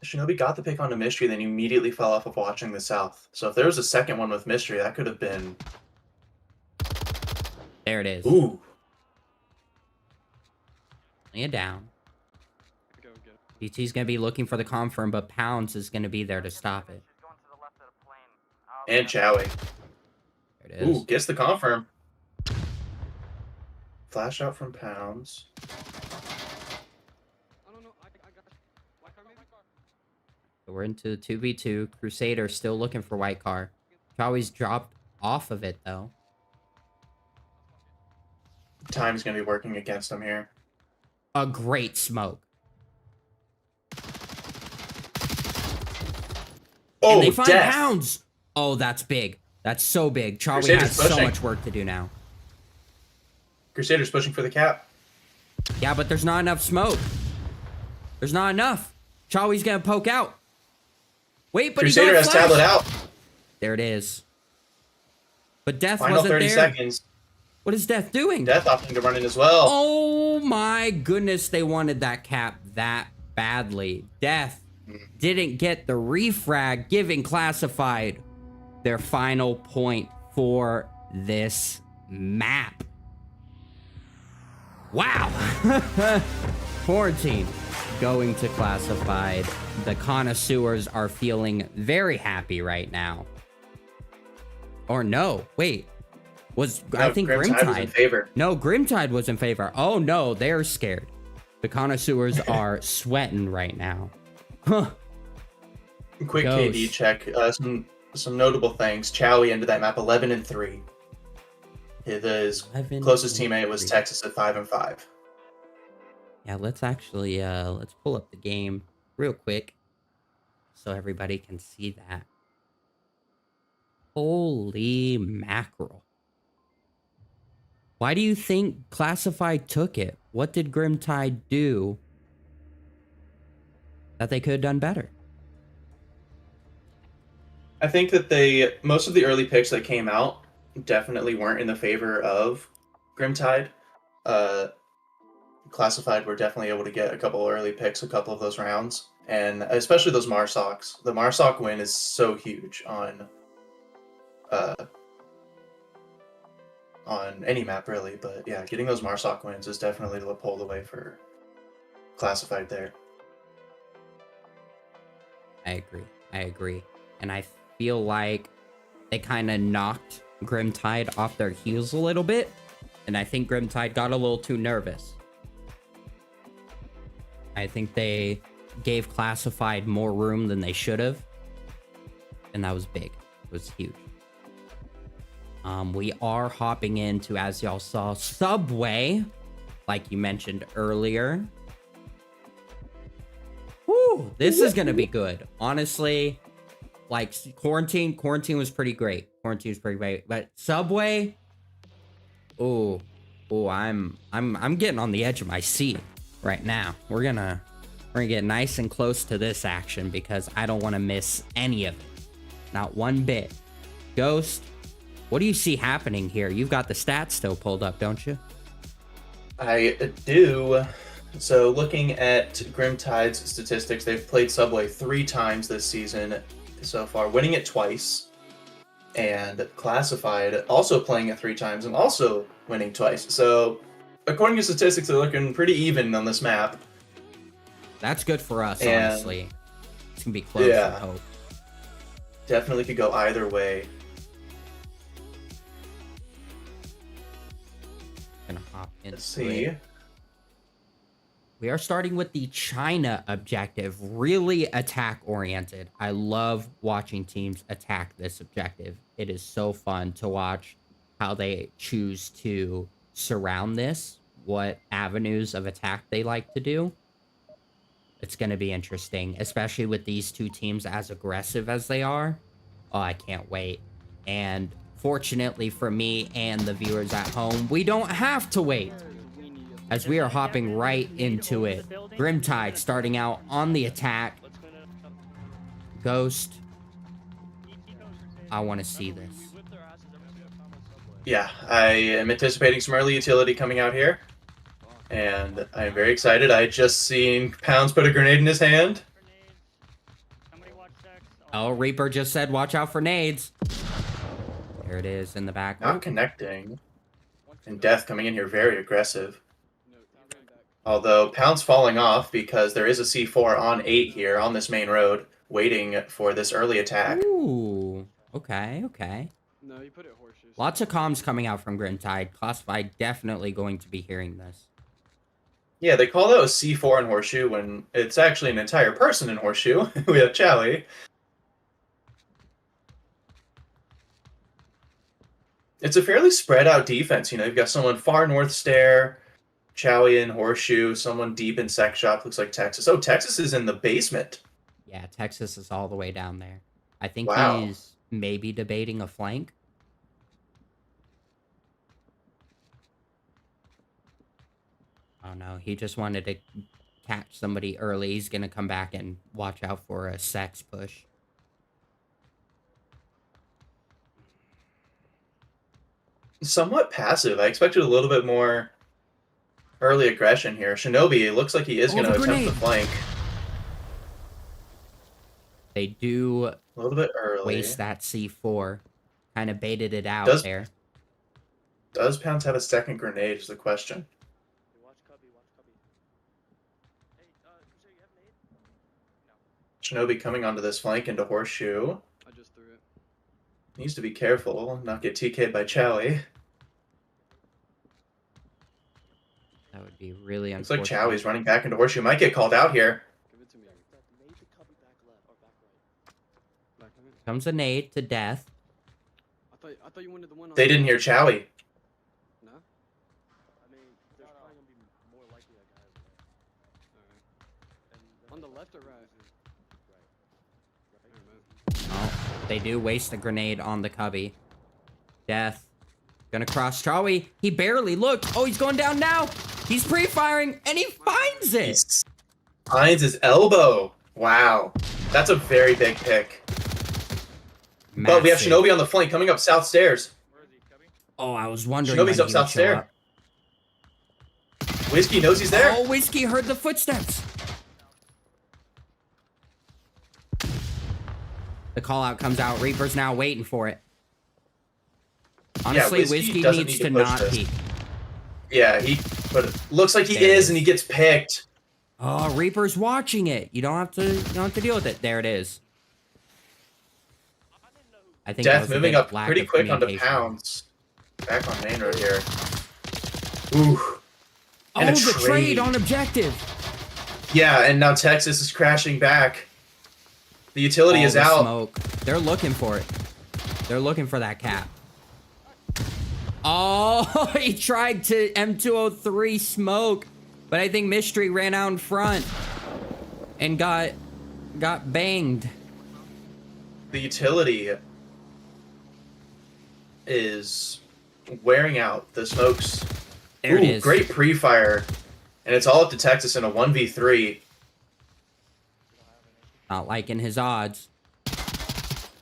Shinobi got the pick on the Mystery, then immediately fell off of watching the South. So if there was a second one with Mystery, that could have been... There it is. Ooh. Lay it down. Go get it. GT's gonna be looking for the confirm, but Pounds is gonna be there to stop it. And Chowie. There it is. Ooh, gets the confirm. Flash out from Pounds. I don't know. I got white car maybe. So we're into the 2v2. Crusader still looking for white car. Chowie's dropped off of it though. Time's going to be working against him here. A great smoke. Oh, And they find death. Pounds. Oh, that's big. That's so big. Charlie Crusader's has so pushing. much work to do now. Crusader's pushing for the cap. Yeah, but there's not enough smoke. There's not enough. Chowie's gonna poke out. Wait, but Crusader he got has flash. tablet out. There it is. But Death Final wasn't 30 there. seconds. What is Death doing? Death opting to run in as well. Oh my goodness, they wanted that cap that badly. Death didn't get the refrag, giving Classified their final point for this map. Wow. Quarantine going to Classified. The connoisseurs are feeling very happy right now. Or no, wait. I think was in Grimtide. favor. No, Grimtide was in favor. Oh no, they're scared. The connoisseurs are sweating right now. Huh. Quick Ghost. KD check. Some notable things. Chowie ended that map 11-3. His 11 closest and teammate was 3. Texas at 5-5. Yeah, let's actually let's pull up the game real quick so everybody can see that. Holy mackerel. Why do you think Classified took it? What did Grimtide do that they could have done better? I think that most of the early picks that came out definitely weren't in the favor of Grimtide. Classified were definitely able to get a couple early picks, a couple of those rounds, and especially those Marsocs. The Marsoc win is so huge on any map really, but yeah, getting those Marsoc wins is definitely the pull away for Classified there. I agree. And I feel like they kind of knocked Grimtide off their heels a little bit. And I think Grimtide got a little too nervous. I think they gave Classified more room than they should have. And that was big. It was huge. We are hopping into, as y'all saw, Subway, like you mentioned earlier. Woo, this is gonna be good. Honestly, like quarantine was pretty great. But Subway, oh, I'm getting on the edge of my seat right now. We're gonna get nice and close to this action because I don't want to miss any of it, not one bit. Ghost, what do you see happening here? You've got the stats still pulled up, don't you? I do. So looking at Grimtide's statistics, they've played Subway 3 times this season so far, winning it twice. And Classified also playing it 3 times and also winning twice. So according to statistics, they're looking pretty even on this map. That's good for us, And- honestly. It's gonna be close. Yeah. I hope. Definitely could go either way. Gonna hop into Let's see. it. We are starting with the China objective, really attack oriented. I love watching teams attack this objective. It is so fun to watch how they choose to surround this, what avenues of attack they like to do. It's going to be interesting, especially with these two teams as aggressive as they are. Oh, I can't wait. And fortunately for me and the viewers at home, we don't have to wait, as we are hopping right into it. Grimtide starting out on the attack. Ghost. I want to see this. Yeah, I am anticipating some early utility coming out here. And I am very excited. I just seen Pounds put a grenade in his hand. Oh, Reaper just said, watch out for nades. There it is in the back. Not connecting. And Death coming in here very aggressive. Although Pounds falling off because there is a C4 on 8 here on this main road, waiting for this early attack. Ooh, okay, okay. No, you put it horseshoes. Lots of comms coming out from Grimtide. Classified definitely going to be hearing this. Yeah, they call that a C4 in Horseshoe when it's actually an entire person in Horseshoe. We have Chowie. It's a fairly spread out defense. You know, you've got someone far north stair, Chowie in Horseshoe, someone deep in Sec Shop, looks like Texas. Oh, Texas is in the basement. Yeah, Texas is all the way down there. I think Wow. he's maybe debating a flank. Oh no, he just wanted to catch somebody early. He's going to come back and watch out for a sex push. Somewhat passive. I expected a little bit more early aggression here. Shinobi, it looks like he is Oh, going to the attempt grenade. the flank. They do A little bit early. waste that C4. Kind of baited it out Does- there. Does Pounds have a second grenade is the question. Watch Cubby, watch Cubby. Hey, Crusader, you have nade? Shinobi coming onto this flank into Horseshoe. I just threw it. Needs to be careful, not get TK'd by Chowie. That would be really Looks like unfortunate. Chowie's running back into Horseshoe. Might get called out here. Give it to me. Nade to Cubby back left or back right. Back in it. Comes a nade to death. I thought you wanted the one on They didn't hear Chowie. No? I mean, there's probably gonna be more likely a guy over there. Alright. And On the left or right? Right. Oh, they do waste a grenade on the cubby. Death. Gonna cross Chowie. He barely looked. Oh, he's going down now. He's pre-firing, and he finds He it. finds his elbow. Wow. That's a very big pick. But we have Massive. Shinobi on the flank coming up south stairs. Where is he, Cubby? Oh, I was wondering Shinobi's when up he south would show stair. up. Whiskey knows he's there. Oh, Whiskey heard the footsteps. The call out comes out. Reaper's now waiting for it. Honestly, Whiskey Whiskey doesn't needs need to to push not this. peek. Yeah, but it looks like he There it is, is. and he gets picked. Oh, Reaper's watching it. You don't have to deal with it. There it is. I think that Death was a moving big up lack pretty of quick onto communication. Pounds. Back on main road here. Ooh. Oh, And a the trade trade. on objective. Yeah, and now Texas is crashing back. The utility All is the out. Smoke. They're looking for it. They're looking for that cap. Oh, he tried to M203 smoke, but I think Mystery ran out in front and got banged. The utility is wearing out. The smokes. There it is. Great pre-fire. And it's all up to Texas in a 1v3. Not liking his odds.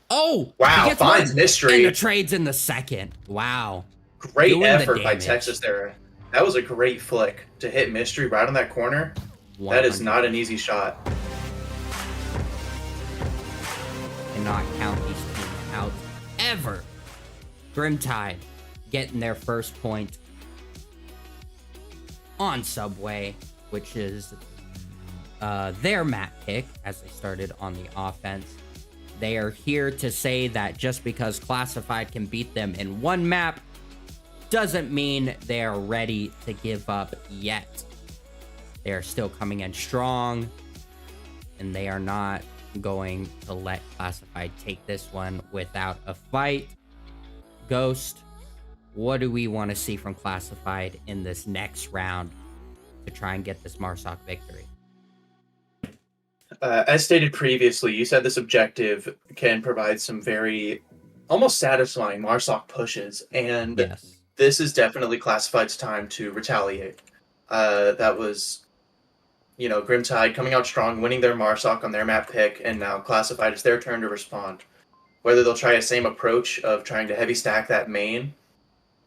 Oh! Wow, he gets finds one, Mystery. And the trade's in the second. Wow. Great Doing the effort by damage. Texas there. That was a great flick to hit Mystery right on that corner. That is 100. not an easy shot. Cannot count these teams out ever. Grimtide getting their first point on Subway, which is their map pick as they started on the offense. They are here to say that just because Classified can beat them in one map doesn't mean they are ready to give up yet. They are still coming in strong, and they are not going to let Classified take this one without a fight. Ghost, what do we want to see from Classified in this next round to try and get this Marsoc victory? As stated previously, you said this objective can provide some very almost satisfying Marsoc pushes, and Yes. this is definitely Classified's time to retaliate. That was, Grimtide coming out strong, winning their Marsoc on their map pick, and now Classified, it's their turn to respond. Whether they'll try a same approach of trying to heavy stack that main,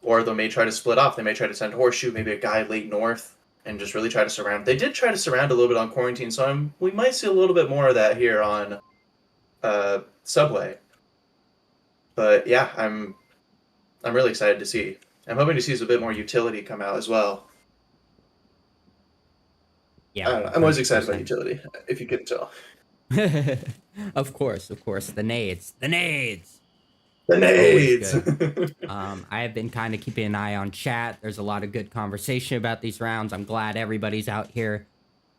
or they may try to split off. They may try to send Horseshoe, maybe a guy late north, and just really try to surround. They did try to surround a little bit on Quarantine, so we might see a little bit more of that here on Subway. But yeah, I'm really excited to see. I'm hoping to see a bit more utility come out as well. Yeah, I don't know. I'm always excited 100%. about utility, if you couldn't tell. Of course. The nades. The nades! I have been kind of keeping an eye on chat. There's a lot of good conversation about these rounds. I'm glad everybody's out here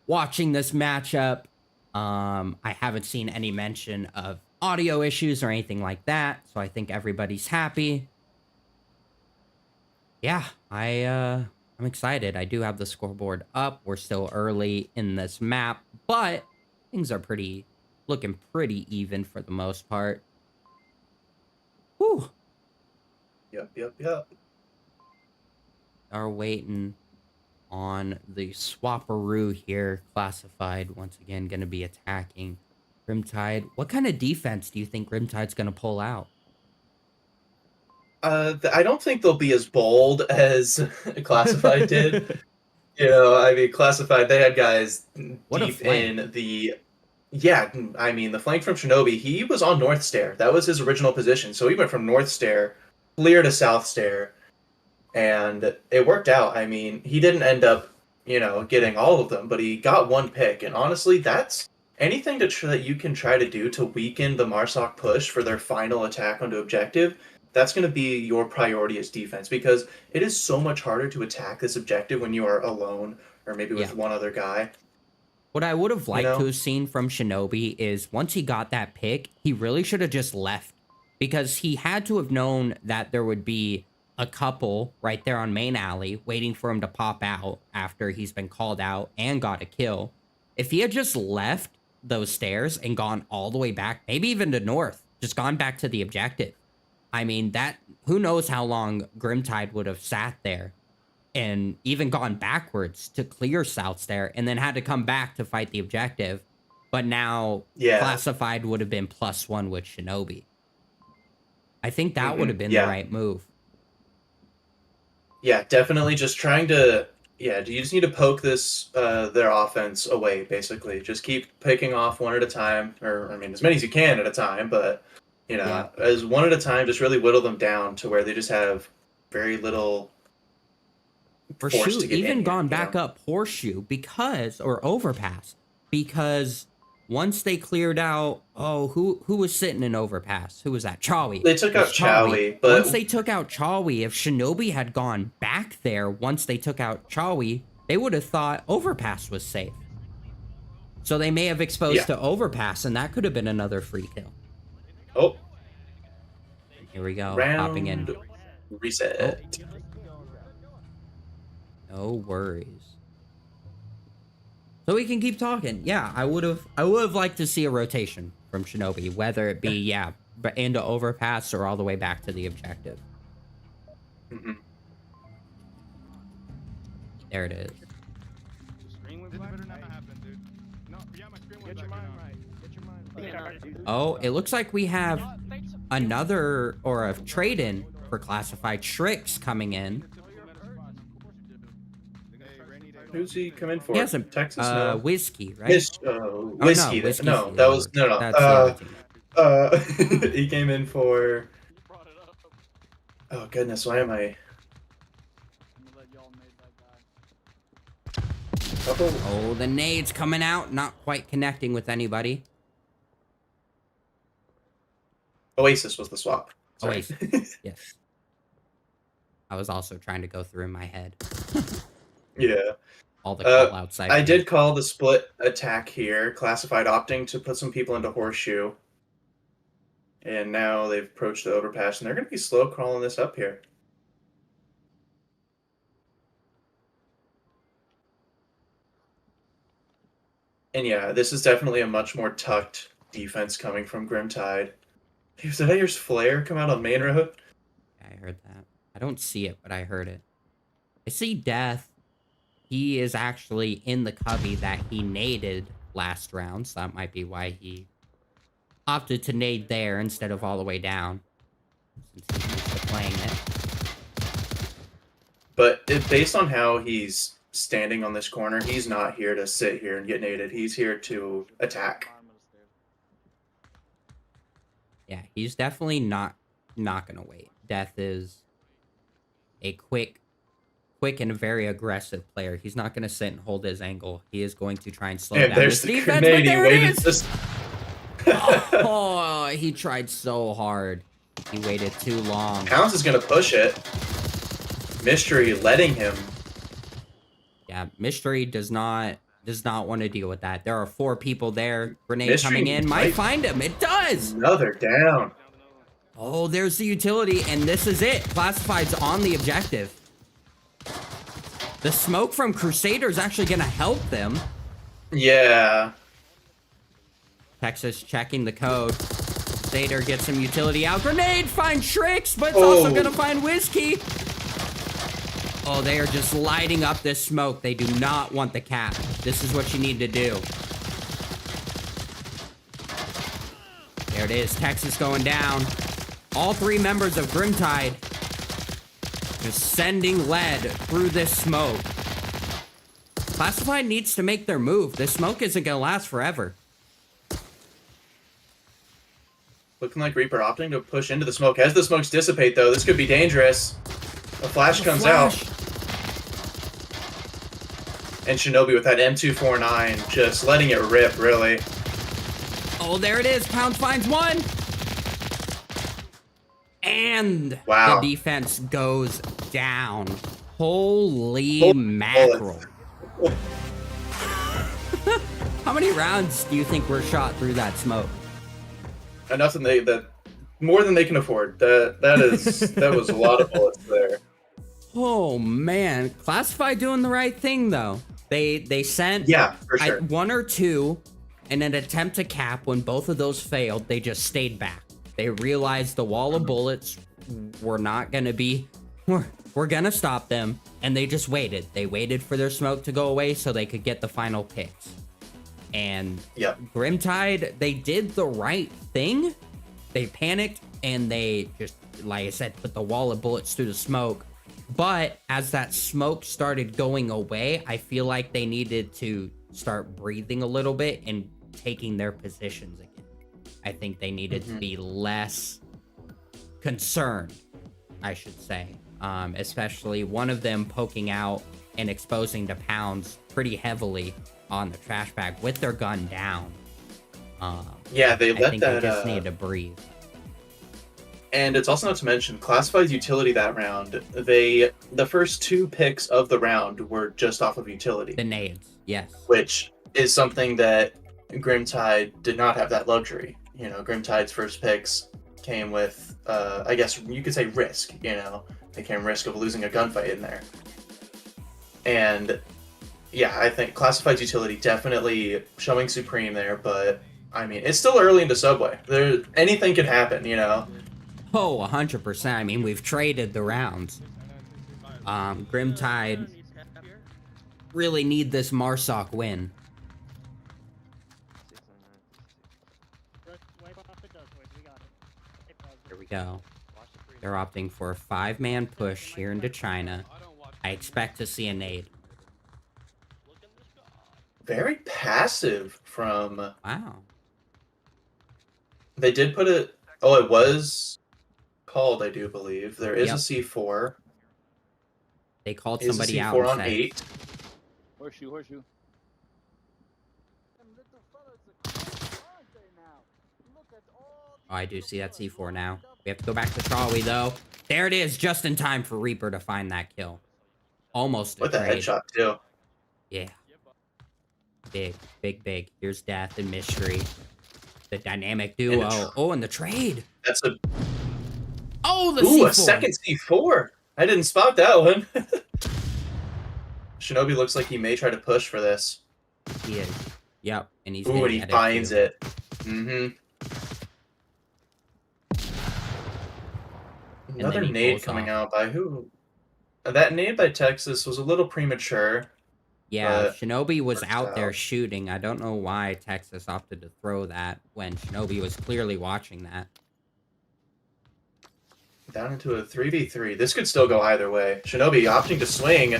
watching this matchup. I haven't seen any mention of audio issues or anything like that, so I think everybody's happy. Yeah, I'm excited. I do have the scoreboard up. We're still early in this map, but things are looking pretty even for the most part. Whew. Yep. Are waiting on the swapperoo here. Classified once again going to be attacking Grimtide. What kind of defense do you think Grimtide's going to pull out? I don't think they'll be as bold as Classified did. Classified, they had guys What a deep flank. in the... Yeah, the flank from Shinobi, he was on North Stair. That was his original position. So he went from North Stair, clear to South Stair, and it worked out. He didn't end up, getting all of them, but he got one pick. And honestly, that's anything that you can try to do to weaken the Marsoc push for their final attack onto objective. That's going to be your priority as defense, because it is so much harder to attack this objective when you are alone or maybe with one other guy. What I would have liked to have seen from Shinobi is once he got that pick, he really should have just left, because he had to have known that there would be a couple right there on main alley waiting for him to pop out after he's been called out and got a kill. If he had just left those stairs and gone all the way back, maybe even to north, just gone back to the objective, who knows how long Grimtide would have sat there and even gone backwards to clear South Stair and then had to come back to fight the objective. But now Classified would have been +1 with Shinobi. I think that would have been the right move. Yeah, definitely just trying to... Yeah, you just need to poke their offense away, basically. Just keep picking off one at a time, or, as many as you can at a time, but, as one at a time, just really whittle them down to where they just have very little... Shoot, even gone back up Horseshoe or Overpass, because once they cleared out, who was sitting in Overpass? Who was that? Chawi. They took out Chawi, but... Once they took out Chawi, if Shinobi had gone back there once they took out Chawi, they would have thought Overpass was safe. So they may have exposed to Overpass, and that could have been another free kill. Oh. Here we go, Round popping in. Reset. No worries. So we can keep talking. Yeah, I would have liked to see a rotation from Shinobi, whether it be but into Overpass or all the way back to the objective. Mm-hmm. There it is. Oh, it looks like we have another or a trade-in for Classified. Tricks coming in. Who's he come in for? He has a Texas? No. Whiskey, right? Whiskey. Whiskey. No, that was no. That's the other team. He came in for... Oh, goodness, why am I... Couple. Oh, the nades coming out, not quite connecting with anybody. Oasis was the swap. Sorry. Oasis. Yes. I was also trying to go through in my head Yeah. all the call outside. I did call the split attack here. Classified opting to put some people into horseshoe. And now they've approached the overpass, and they're going to be slow crawling this up here. And yeah, this is definitely a much more tucked defense coming from Grimtide. Did I hear Flare come out on main road? I heard that. I don't see it, but I heard it. I see Death. He is actually in the cubby that he naded last round, so that might be why he opted to nade there instead of all the way down, since he's used to playing it. But based on how he's standing on this corner, he's not here to sit here and get naded. He's here to attack. Yeah, he's definitely not gonna wait. Death is a quick and a very aggressive player. He's not gonna sit and hold his angle. He is going to try and slow And down there's his the defense, grenade. but He there it waited is! just. Oh, he tried so hard. He waited too long. Pounce is gonna push it. Mystery letting him. Yeah, Mystery does not want to deal with that. There are 4 people there. Grenade Mystery coming in. Might might- find him. It does! Another down. Oh, there's the utility, and this is it. Classified's on the objective. The smoke from Crusader is actually going to help them. Yeah. Texas checking the code. Crusader gets some utility out. Grenade finds Shrix, but it's also Oh. going to find Whiskey. Oh, they are just lighting up this smoke. They do not want the cap. This is what you need to do. There it is. Texas going down. All 3 members of Grimtide just sending lead through this smoke. Classified needs to make their move. This smoke isn't going to last forever. Looking like Reaper opting to push into the smoke. As the smokes dissipate, though, this could be dangerous. A flash comes out. And Shinobi with that M249 just letting it rip, really. Oh, there it is. Pound finds one. And Wow. the defense goes down. Holy mackerel. How many rounds do you think were shot through that smoke? Enough that more than they can afford. That was a lot of bullets there. Oh man, Classified doing the right thing though. They sent Yeah, for sure. 1 or 2 in an attempt to cap. When both of those failed, they just stayed back. They realized the wall of bullets were not gonna be. We're gonna stop them, and they just waited. They waited for their smoke to go away so they could get the final picks. And Yep. Grimtide, they did the right thing. They panicked and they just, like I said, put the wall of bullets through the smoke. But as that smoke started going away, I feel like they needed to start breathing a little bit and taking their positions again. I think they needed to be less concerned, I should say. Especially one of them poking out and exposing to Pounds pretty heavily on the trash bag with their gun down. Yeah, they I let think that. they just needed to breathe. And it's also not to mention Classified's utility that round. The first 2 picks of the round were just off of utility, The nades, yes. which is something that Grimtide did not have that luxury. You know, Grimtide's first picks came with, I guess you could say risk. You know, they came risk of losing a gunfight in there. And yeah, I think Classified's utility definitely showing supreme there, but I mean, it's still early into Subway. Anything could happen, you know. Oh, 100%. I mean, we've traded the rounds. Grimtide really need this Marsoc win. Here we go. They're opting for a 5-man push here into China. I expect to see a nade. Very passive from. Wow. They did put it. Oh, it was called, I do believe. There is Yep. a C4. They called Is a somebody C4 out and on said, 8. Horseshoe. Oh, I do see that C4 now. We have to go back to Charlie, though. There it is, just in time for Reaper to find that kill. Almost a With the trade. headshot too. Yeah. Big, big, big. Here's Death and Mystery. The dynamic duo. Oh, and the trade. That's a Oh, the ooh, C4. a second C4. I didn't spot that one. Shinobi looks like he may try to push for this. He is. Yep, and he's Ooh, gonna and he get finds too. it. Mm-hmm. Another then he nade pulls coming off. out by who? That nade by Texas was a little premature. Yeah, but Shinobi was worked out there out. shooting. I don't know why Texas opted to throw that when Shinobi was clearly watching that. Down into a 3v3. This could still go either way. Shinobi opting to swing.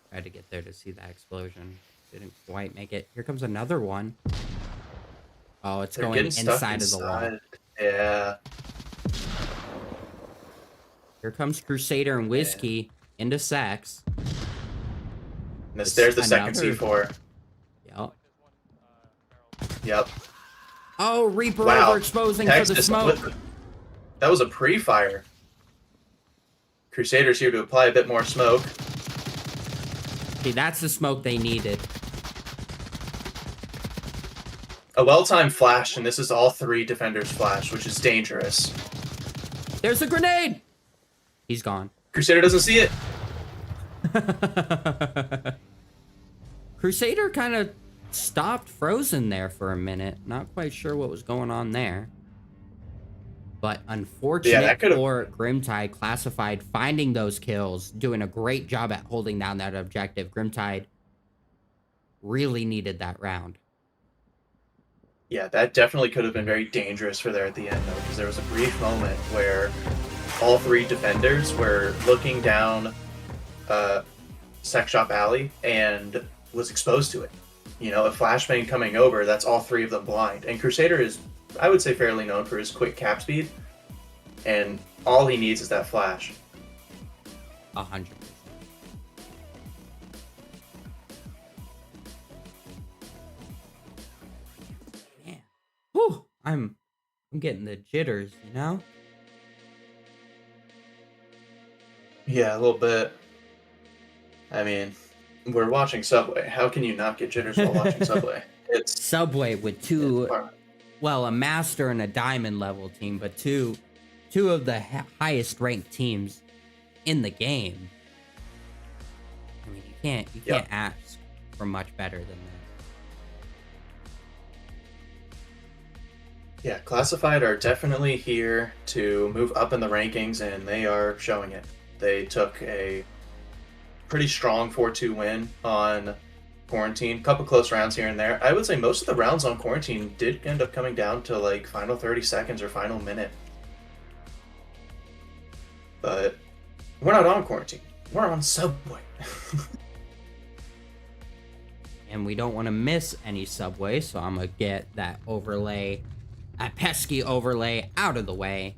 Tried to get there to see that explosion. Didn't quite make it. Here comes another one. Oh, it's They're going getting stuck inside of the wall. inside. Yeah. Here comes Crusader and Whiskey into Sax. And there's the second Another- C4. Yep. Yep. Oh, Reaper Wow. overexposing for the Texas smoke. that was a pre-fire. Crusaders here to apply a bit more smoke. See, that's the smoke they needed. A well-timed flash, and this is all three defenders' flash, which is dangerous. There's a grenade! He's gone. Crusader doesn't see it. Crusader kind of stopped frozen there for a minute. Not quite sure what was going on there. But unfortunate that could've- for Grimtide, Classified finding those kills, doing a great job at holding down that objective. Grimtide really needed that round. Yeah, that definitely could have been very dangerous for there at the end, though, because there was a brief moment where all three defenders were looking down Sex Shop Alley and was exposed to it. You know, a flashbang coming over, that's all three of them blind. And Crusader is, I would say, fairly known for his quick cap speed, and all he needs is that flash. 100%. Yeah. Whew. I'm getting the jitters, you know? Yeah, a little bit. I mean, we're watching Subway. How can you not get jitters while watching Subway? It's Subway with two, well, a master and a diamond level team, but two of the highest ranked teams in the game. I mean, you can't ask for much better than that. Yeah, Classified are definitely here to move up in the rankings, and they are showing it. They took a pretty strong 4-2 win on Quarantine. Couple close rounds here and there. I would say most of the rounds on Quarantine did end up coming down to like final 30 seconds or final minute. But we're not on Quarantine. We're on Subway. And we don't want to miss any Subway, so I'm going to get that overlay, that pesky overlay out of the way.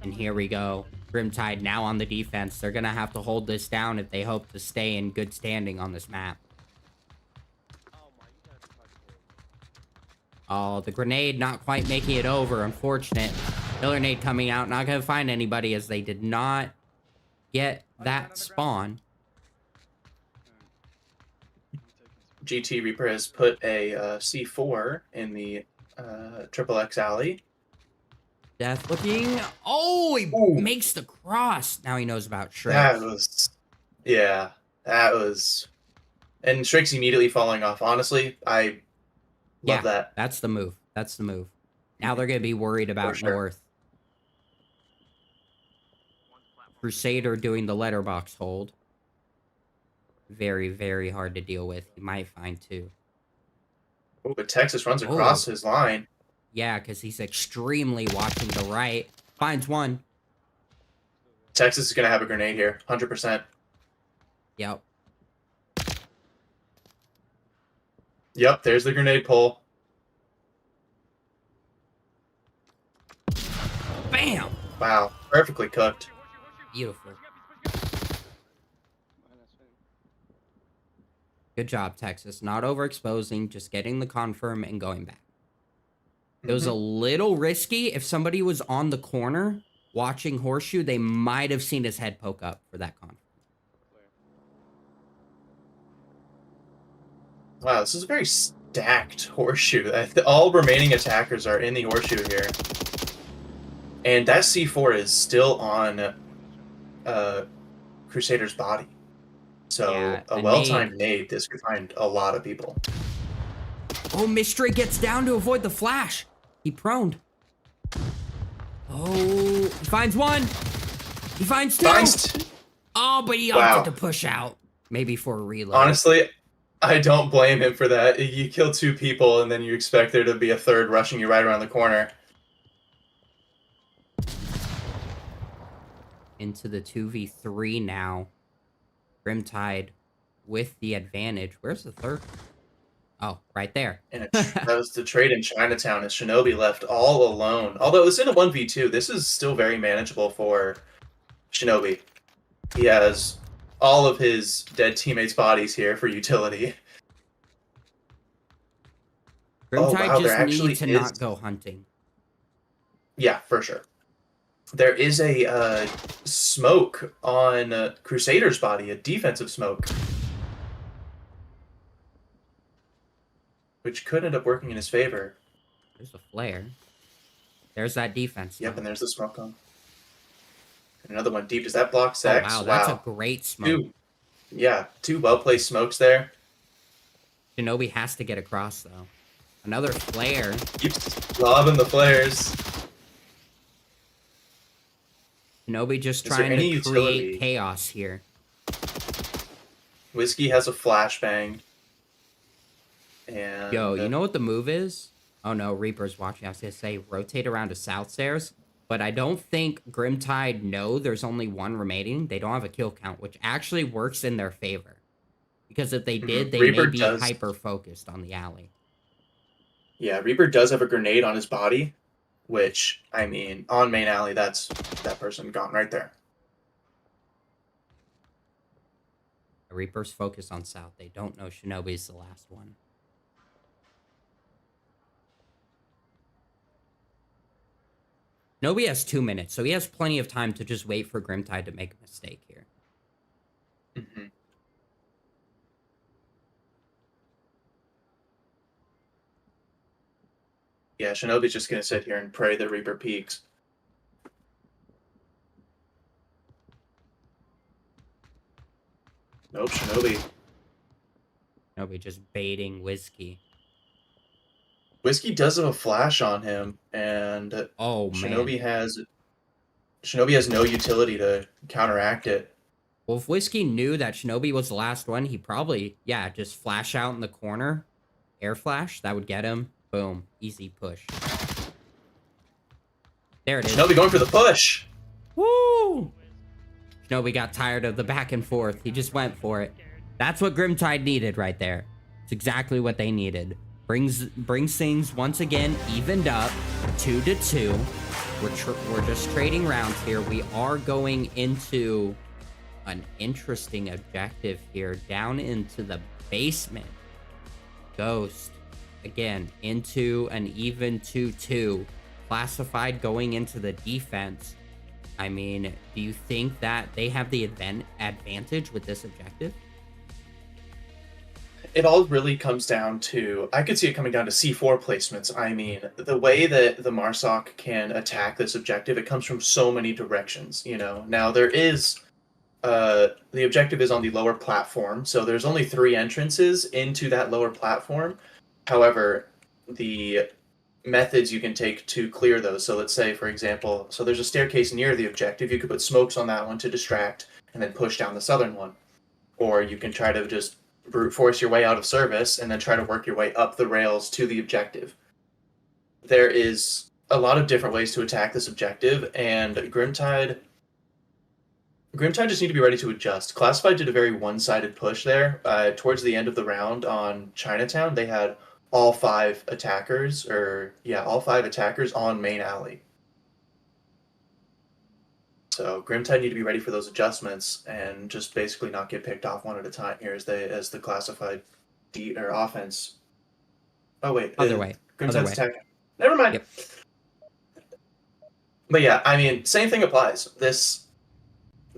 And here we go. Grimtide now on the defense. They're going to have to hold this down if they hope to stay in good standing on this map. Oh, the grenade not quite making it over. Unfortunate. Killer nade coming out. Not going to find anybody as they did not get that spawn. GT Reaper has put a C4 in the Triple X alley. Death looking. Oh, he Ooh. makes the cross. Now he knows about Shrek. That was, yeah, that was, and Shrek's immediately falling off. Honestly, I love that. That's the move. That's the move. Now they're going to be worried about sure. North. Crusader doing the letterbox hold. Very, very hard to deal with. He might find two. Oh, but Texas runs across his line. Yeah, because he's extremely watching the right. Finds one. Texas is going to have a grenade here, 100%. Yep. Yep, there's the grenade pull. Bam! Wow, perfectly cooked. Beautiful. Good job, Texas. Not overexposing, just getting the confirm and going back. It was a little risky. If somebody was on the corner watching Horseshoe, they might have seen his head poke up for that confirm. Wow, this is a very stacked Horseshoe. All remaining attackers are in the Horseshoe here. And that C4 is still on Crusader's body. So Yeah, a a well-timed nade. nade, this could find a lot of people. Oh, Mystery gets down to avoid the flash. He proned. Oh, he finds one. He finds two. Oh, but he opted to push out. Maybe for a reload. Honestly, I don't blame him for that. You kill 2 people and then you expect there to be a third rushing you right around the corner. Into the 2v3 now. Grimtide with the advantage. Where's the third? Oh, right there. And that was the trade in Chinatown, and Shinobi left all alone. Although it's in a 1v2, this is still very manageable for Shinobi. He has all of his dead teammates' bodies here for utility. Grimtide there just actually needs to is... not go hunting. Yeah, for sure. There is a smoke on Crusader's body, a defensive smoke. Which could end up working in his favor. There's a flare. There's that defense. Yep, and there's the smoke on. And another one deep. Does that block Sex? Oh, wow, that's a great smoke. Two well-placed smokes there. Shinobi has to get across, though. Another flare. Keeps lobbing the flares. Shinobi just trying to create chaos here. Whiskey has a flashbang. And yo, you know what the move is? Oh no, Reaper's watching. I was gonna say rotate around to south stairs, but I don't think Grimtide know there's only one remaining. They don't have a kill count, which actually works in their favor. Because if they did, they may be hyper focused on the alley. Yeah, Reaper does have a grenade on his body, which, I mean, on main alley, that's that person gone right there. Reaper's focused on south. They don't know Shinobi's the last one. Shinobi has 2 minutes, so he has plenty of time to just wait for Grimtide to make a mistake here. Mm-hmm. Yeah, Shinobi's just going to sit here and pray that Reaper peeks. Nope, Shinobi. Shinobi just baiting Whiskey. Whiskey does have a flash on him, and Shinobi has no utility to counteract it. Well, if Whiskey knew that Shinobi was the last one, he probably, just flash out in the corner. Air flash, that would get him. Boom. Easy push. There it is. Shinobi going for the push! Woo! Shinobi got tired of the back and forth. He just went for it. That's what Grimtide needed right there. It's exactly what they needed. Brings things once again evened up, 2-2. We're just trading rounds here. We are going into an interesting objective here, down into the basement. Ghost again into an even 2-2. Classified going into the defense. I mean, do you think that they have the advantage with this objective? It all really comes down to, I could see it coming down to C4 placements. I mean, the way that the Marsoc can attack this objective, it comes from so many directions, you know. Now, there is, the objective is on the lower platform, so there's only 3 entrances into that lower platform. However, the methods you can take to clear those, so let's say, for example, so there's a staircase near the objective, you could put smokes on that one to distract, and then push down the southern one. Or you can try to just brute force your way out of service and then try to work your way up the rails to the objective. There is a lot of different ways to attack this objective, and Grimtide just need to be ready to adjust. Classified did a very one-sided push there. Towards the end of the round on Chinatown, they had all 5 attackers on main alley. So Grimtide need to be ready for those adjustments and just basically not get picked off one at a time here as the classified or offense. Oh wait, Other way. Grimtide's Other way. attacking. Never mind. Yep. But yeah, I mean, same thing applies.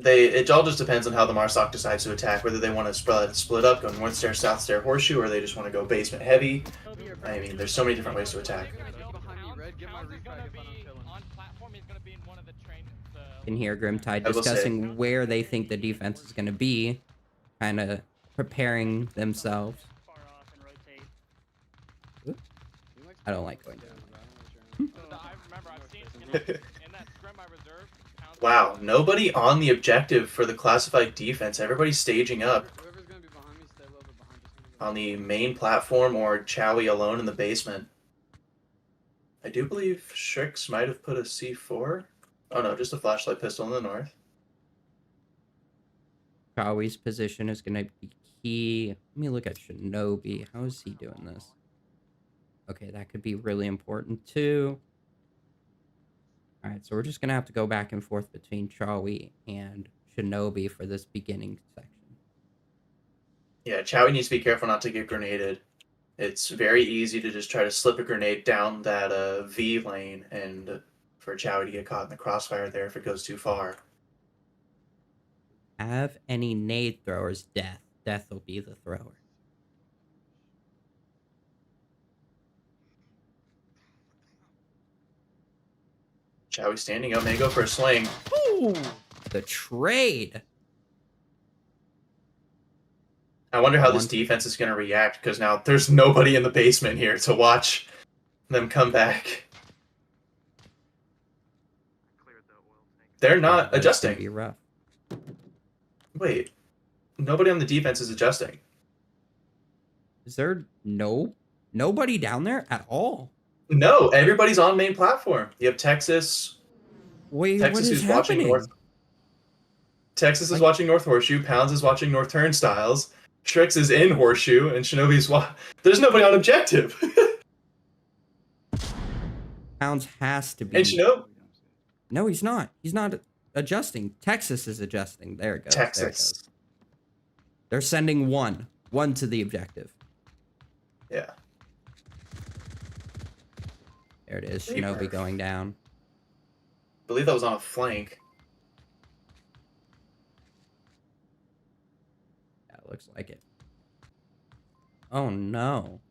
It all just depends on how the Marsoc decides to attack, whether they want to split up, go north stair, south stair, horseshoe, or they just want to go basement heavy. I mean, there's so many different ways to attack. Behind me, Red. Get my Pounds is refrag gonna if I don't be kill him. on platform. He's gonna be in one of the train. In here, Grimtide I will say- discussing where they think the defense is going to be, kind of preparing themselves. Far off and rotate. He likes I don't like going down. down. I remember I've seen in that scrim I reserved. Pounds Wow, nobody on the objective for the classified defense. Everybody's staging up Whoever's gonna be behind me, stay a little bit behind. Just on the main platform or Chowie alone in the basement. I do believe Shrix might have put a C4. Oh no, just a flashlight pistol in the north. Chowie's position is going to be key. Let me look at Shinobi. How is he doing this? Okay, that could be really important too. All right, so we're just going to have to go back and forth between Chowie and Shinobi for this beginning section. Yeah, Chowie needs to be careful not to get grenaded. It's very easy to just try to slip a grenade down that V lane and for Chowie to get caught in the crossfire there if it goes too far. Have any nade throwers? Death. Death will be the thrower. Chowie standing up, may go for a swing. Ooh, the trade. I wonder how this defense is going to react because now there's nobody in the basement here to watch them come back. They're not That's gonna adjusting. be rough. Wait, nobody on the defense is adjusting. Is there nobody down there at all? No, everybody's on main platform. You have Texas. Wait, Texas what is is watching happening? North. Texas is Like- watching North Horseshoe. Pounds is watching North Turnstiles. Trix is in Horseshoe, and Shinobi's There's nobody on objective. Pounds has to be. And Shinobi. No, he's not. He's not adjusting. Texas is adjusting. There it goes. There it Texas. goes. They're sending one to the objective. Yeah. There it is. Hey, Shinobi Murph. going down. I believe that was on a flank. Yeah, it looks like it. Oh no.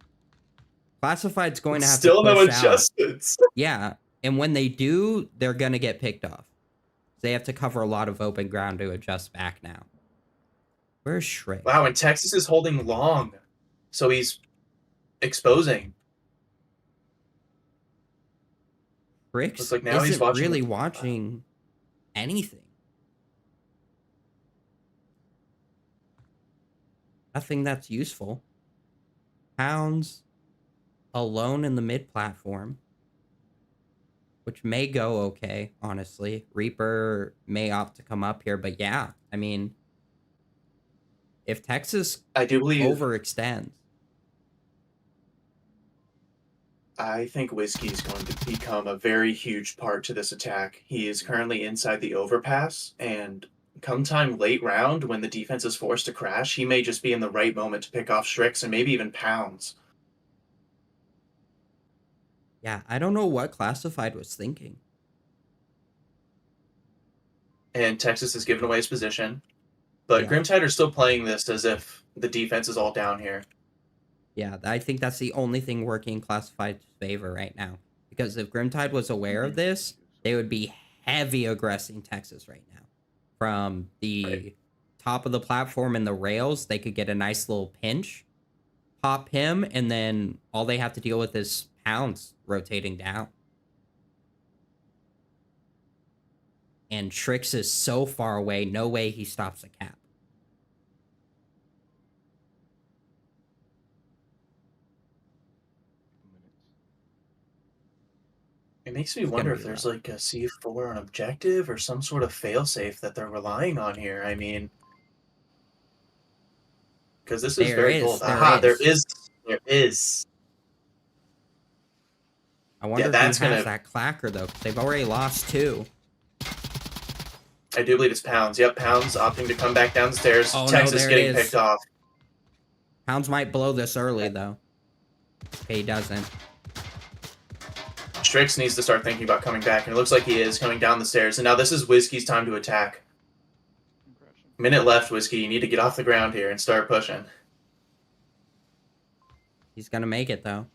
Classified's going to have Still to no push out. adjustments. Yeah, and when they do, they're gonna get picked off. They have to cover a lot of open ground to adjust back now. Where's Shrek? Wow, and Texas is holding long. So he's exposing. Brix Looks like now he's isn't watching really the- watching anything. Nothing that's useful. Pounds alone in the mid platform, which may go okay, honestly. Reaper may opt to come up here, but yeah, I mean, if Texas I do believe. overextends, I think Whiskey is going to become a very huge part to this attack. He is currently inside the overpass, and come time late round when the defense is forced to crash, he may just be in the right moment to pick off Shrix and maybe even Pounds. yeah, I don't know what Classified was thinking. And Texas has given away his position. But Yeah. Grimtide are still playing this as if the defense is all down here. Yeah, I think that's the only thing working in Classified's favor right now. Because if Grimtide was aware of this, they would be heavy aggressing Texas right now. From the Right. top of the platform and the rails, they could get a nice little pinch, pop him, and then all they have to deal with is Pounds rotating down. And Trix is so far away, no way he stops a cap. It makes me It's wonder gonna if be there's rough. like a C4 on objective or some sort of failsafe that they're relying on here. I mean, because this is There very is, bold. there Aha, is. there is. I wonder if that's he has gonna- that clacker, though, 'cause they've already lost two. I do believe it's Pounds. Yep, Pounds opting to come back down the stairs. Oh, no, Texas there it getting is. picked off. Pounds might blow this early, though. Okay, he doesn't. Strix needs to start thinking about coming back, and it looks like he is coming down the stairs. And now this is Whiskey's time to attack. Minute left, Whiskey. You need to get off the ground here and start pushing. He's gonna make it, though.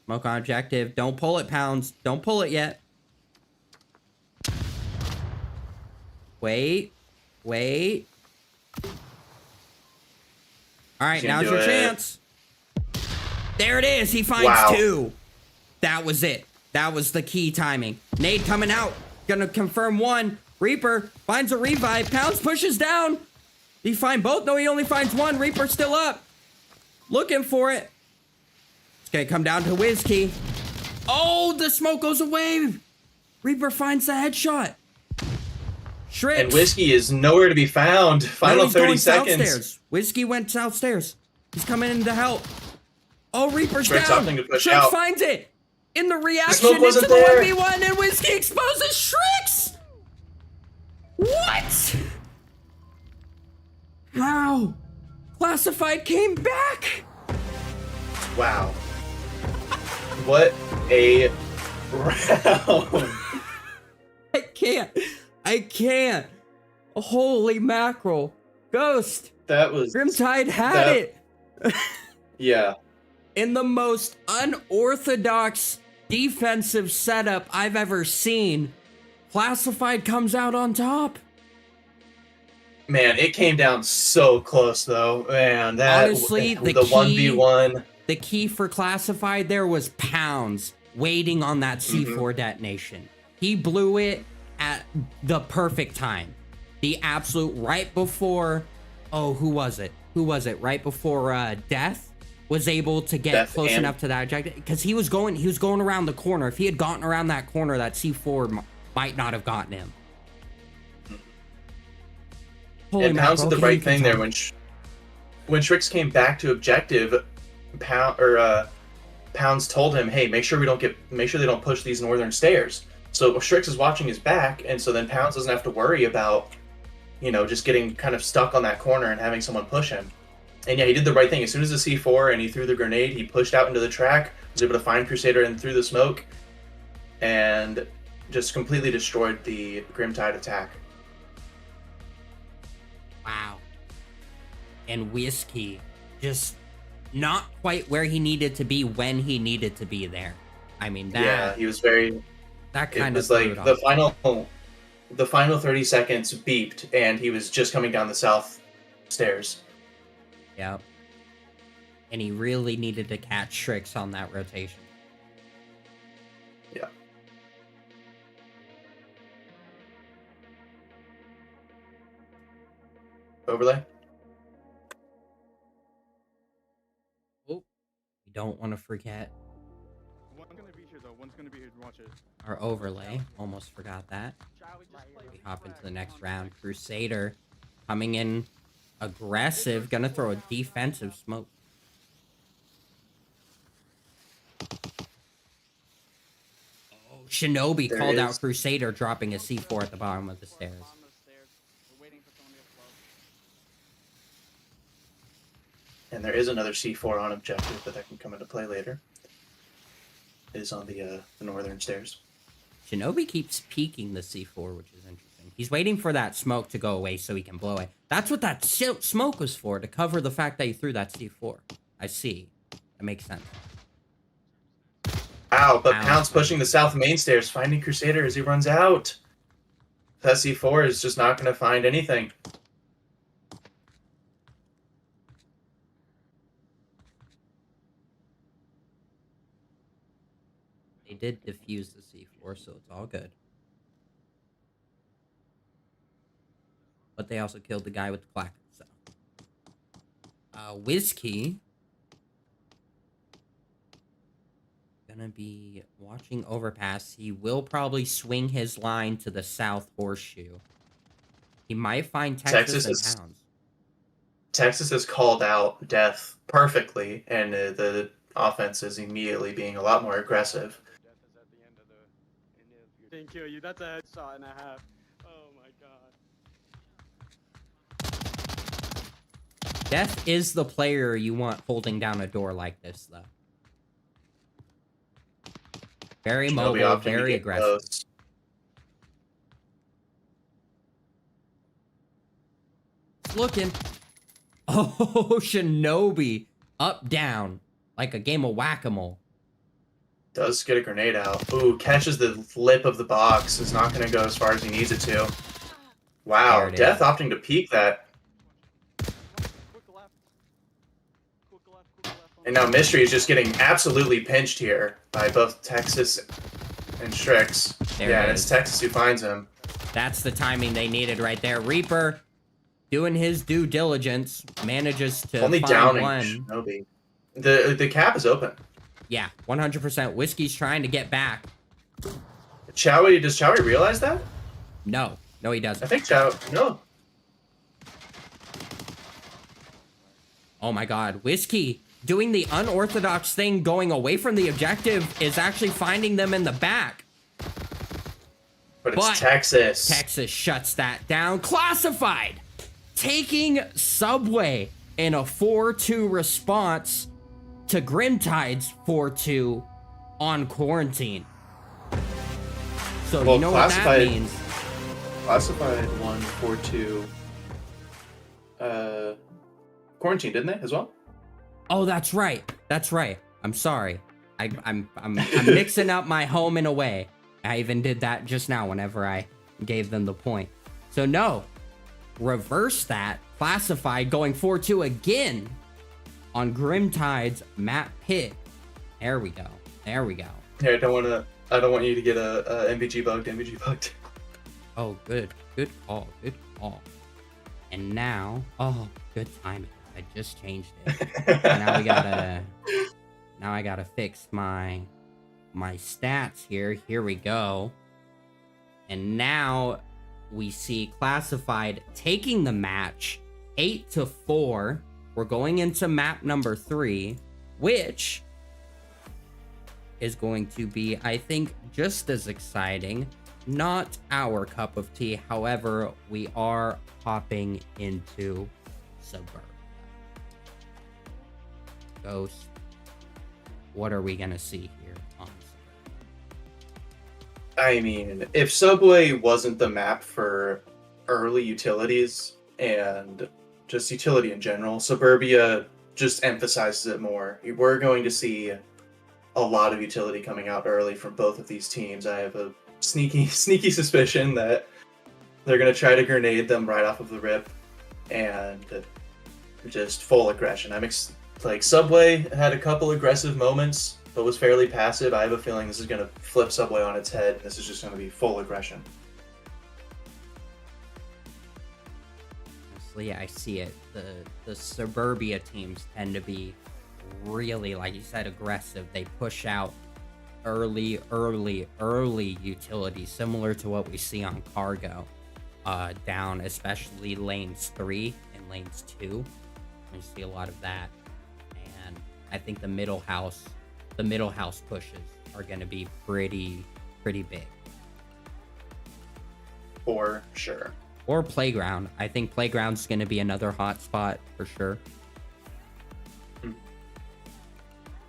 Smoke on objective. Don't pull it, Pounds. Don't pull it yet. Wait. Wait. All right, He's gonna now's do your it. chance. There it is. He finds Wow. 2. That was it. That was the key timing. Nade coming out. Gonna confirm 1. Reaper finds a revive. Pounds pushes down. Did he find both? No, he only finds 1. Reaper still up. Looking for it. It's gonna come down to Whiskey. Oh, the smoke goes away. Reaper finds the headshot. Shrix. And Whiskey is nowhere to be found. Final he's 30 going seconds. Downstairs. Whiskey went downstairs. He's coming in to help. Oh, Reaper's Shrix down. opting to push Shrix out. finds it. In the reaction smoke into wasn't the there. 1v1, and Whiskey exposes Shrix. What? How? Classified came back. Wow. What a round. I can't. Holy mackerel. Ghost. That was... Grimtide had that- it. Yeah. In the most unorthodox defensive setup I've ever seen, Classified comes out on top. Man, it came down so close, though. Man, that... Honestly, the key- 1v1... The key for Classified there was Pounds waiting on that C4 Mm-hmm. detonation. He blew it at the perfect time. The absolute right before... Oh, who was it? Right before Death was able to get Death close and- enough to that objective, because he was going around the corner. If he had gotten around that corner, that C4 might not have gotten him. Holy And Pounds did the mackerel, right he thing can there tell. when Shrix came back to objective. Pounds told him, "Hey, make sure they don't push these northern stairs." So Shrix is watching his back, and so then Pounds doesn't have to worry about, just getting kind of stuck on that corner and having someone push him. And yeah, he did the right thing. As soon as the C4 and he threw the grenade, he pushed out into the track, was able to find Crusader and through the smoke, and just completely destroyed the Grimtide attack. Wow. And Whiskey just not quite where he needed to be when he needed to be there. I mean, Yeah, he was very... that It kind of was like threw it off. the final 30 seconds beeped, and he was just coming down the south stairs. Yep. And he really needed to catch Shrix on that rotation. Yeah. Overlay? Oh, we don't want to forget One's gonna be here though. One's gonna be here to watch it. our overlay. Almost forgot that. We hop into the next round. Crusader coming in aggressive. Gonna throw a defensive smoke. Oh, Shinobi There called is- out Crusader dropping a C4 at the bottom of the stairs. Bottom of the stairs. We're waiting for someone to get close. And there is another C4 on objective, but that can come into play later. It is on the northern stairs. Shinobi keeps peeking the C4, which is interesting. He's waiting for that smoke to go away so he can blow it. That's what that smoke was for, to cover the fact that he threw that C4. I see. That makes sense. Wow, but Pounds. Pounds pushing the south main stairs, finding Crusader as he runs out. That C4 is just not going to find anything. They did defuse the C4, so it's all good. But they also killed the guy with the clack. So, Whiskey gonna be watching overpass. He will probably swing his line to the south horseshoe. He might find Texas and Pounds. Texas has called out Death perfectly, and the offense is immediately being a lot more aggressive. Death is at the end of the. Didn't kill you. That's a headshot and a half. Oh Death is the player you want holding down a door like this, though. Very Shinobi mobile, opting to very get aggressive. close. Looking. Oh, Shinobi. Up, down. Like a game of whack-a-mole. Does get a grenade out. Ooh, catches the lip of the box. Is not going to go as far as he needs it to. Wow, There it Death is. opting to peek that. Quick left. Quick left, quick left. And now Mystery is just getting absolutely pinched here by both Texas and Strix. There Yeah, it and it's is. Texas who finds him. That's the timing they needed right there. Reaper, doing his due diligence, manages to Only find downing one. Shinobi. The cap is open. Yeah, 100%. Whiskey's trying to get back. Chowie, does Chowie realize that? No, he I doesn't. think no. Oh my god. Whiskey doing the unorthodox thing, going away from the objective, is actually finding them in the back. But it's But Texas. Texas shuts that down. Classified taking Subway in a 4-2 response to Grimtide's 4-2 on Quarantine. So Well, you know what that Classified- means. Classified 142. Quarantine, didn't they as well? Oh, that's right. That's right. I'm sorry. I'm mixing up my home and away. I even did that just now whenever I gave them the point. So no, reverse that. Classified going 4-2 again on Grimtide's map pick. There we go. There we go. Yeah, I don't want you to get a MVG bugged. Oh, good. Good call. Good call. And now, oh, good timing. I just changed it. Now I gotta fix my stats here. Here we go. And now we see Classified taking the match 8-4. We're going into map number 3, which is going to be, I think, just as exciting. Not our cup of tea. However, we are hopping into Suburbia. Ghost. What are we gonna see here on Suburbia? I mean, if Subway wasn't the map for early utilities and just utility in general, Suburbia just emphasizes it more. We're going to see a lot of utility coming out early from both of these teams. I have a sneaky suspicion that they're going to try to grenade them right off of the rip and just full aggression. Like, Subway had a couple aggressive moments, but was fairly passive. I have a feeling this is going to flip Subway on its head, and this is just going to be full aggression. Honestly, I see it. The Suburbia teams tend to be really, like you said, aggressive. They push out early utility, similar to what we see on Cargo, down especially lanes 3 and lanes 2. We see a lot of that, and I think the middle house pushes are going to be pretty big. For sure. Or Playground. I think Playground's going to be another hot spot for sure.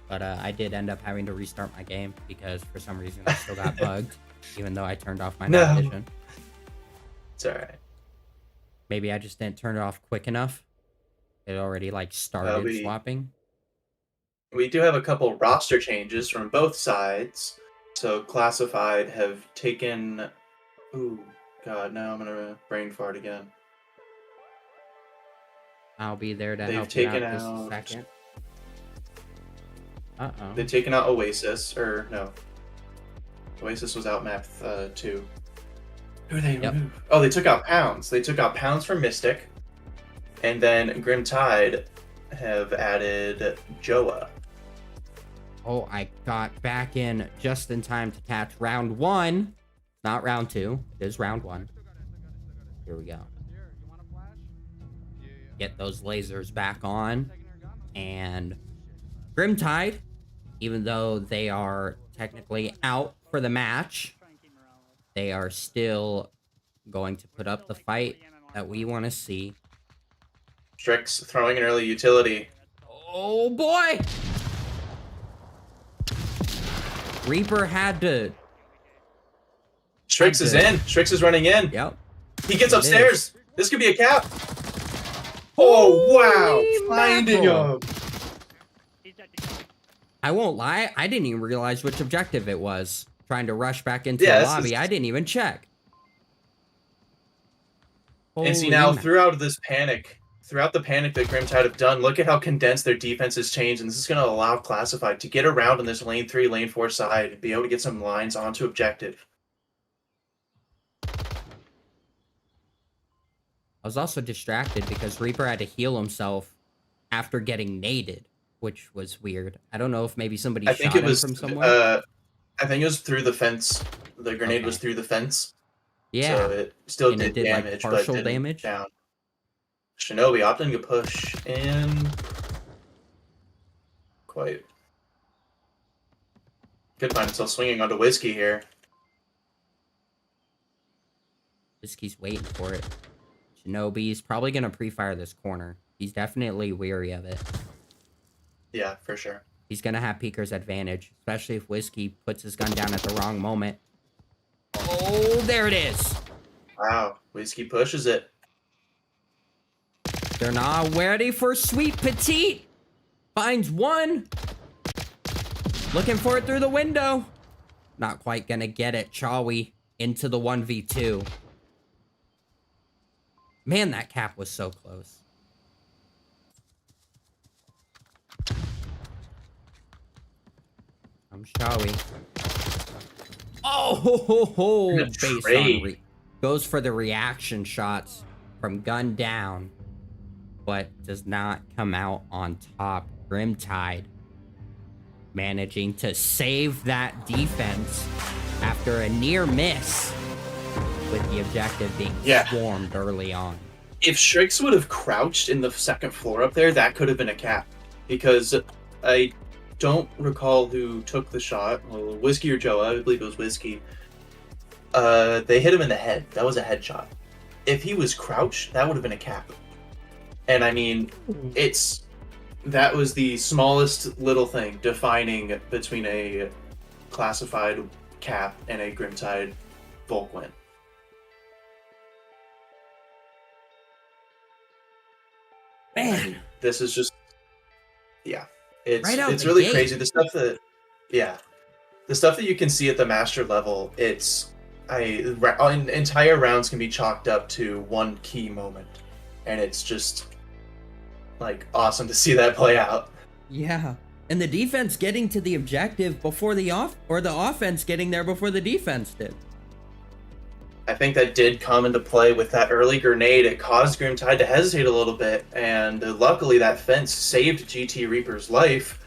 But I did end up having to restart my game because for some reason I still got bugged, even though I turned off my night vision. It's alright. Maybe I just didn't turn it off quick enough. It already like started swapping. We do have a couple roster changes from both sides. So Classified have taken... Ooh, God, now I'm gonna brain fart again. I'll be there to They've help you out taken just a out- second. Uh-oh. They've taken out Oasis, or no. Oasis was out map 2. Who did they remove? Oh, they took out Pounds. They took out Pounds from Mystic. And then Grimtide have added Joa. Oh, I got back in just in time to catch round 1. Not round 2. It is round 1. Here we go. Here, you want a flash? Yeah. Get those lasers back on. And Grimtide, even though they are technically out for the match, Try and keep morale up. they are still going to put up the fight that we want to see. Strix throwing an early utility. Oh boy! Reaper had to. Strix is in. Strix is running in. Yep. He gets It upstairs. This could be a cap. Oh, Holy wow. Finding mackerel. him. He's at the I won't lie. I didn't even realize which objective it was. Trying to rush back into Yeah, the this lobby. is- I didn't even check. And see Holy now, ma- throughout the panic that Grimtide have done, look at how condensed their defense has changed, and this is going to allow Classified to get around on this lane 3, lane 4 side and be able to get some lines onto objective. I was also distracted because Reaper had to heal himself after getting naded, which was weird. I don't know if maybe somebody I shot think it him was from somewhere. I think it was through the fence. The grenade was Okay. through the fence. Yeah. So it still And it did did, like, damage, partial but didn't damage? down. Shinobi opting to push in. Quite. Could find himself swinging onto Whiskey here. Whiskey's waiting for it. Shinobi's probably going to pre-fire this corner. He's definitely weary of it. Yeah, for sure. He's going to have Peeker's advantage, especially if Whiskey puts his gun down at the wrong moment. Oh, there it is. Wow, Whiskey pushes it. They're not ready for Sweet Petite. Finds one. Looking for it through the window. Not quite going to get it. Chawi into the 1v2. Man, that cap was so close. I'm Shawi. Oh, ho, ho, And a based on trade. goes for the reaction shots from gun down, but does not come out on top. Grimtide managing to save that defense after a near miss, with the objective being Yeah. swarmed early on. If Strix would have crouched in the second floor up there, that could have been a cap. Because I don't recall who took the shot. Well, Whiskey or Joe, I believe it was Whiskey. They hit him in the head. That was a headshot. If he was crouched, that would have been a cap. And I mean, that was the smallest little thing defining between a Classified cap and a Grimtide Volk win. Man, This is just, yeah, Right out it's the really gate. crazy. The stuff that you can see at the master level, entire rounds can be chalked up to one key moment, and it's just like awesome to see that play out. yeah. And the defense getting to the objective before the offense getting there before the defense did. I think that did come into play with that early grenade. It caused Grimtide to hesitate a little bit, and luckily that fence saved GT Reaper's life,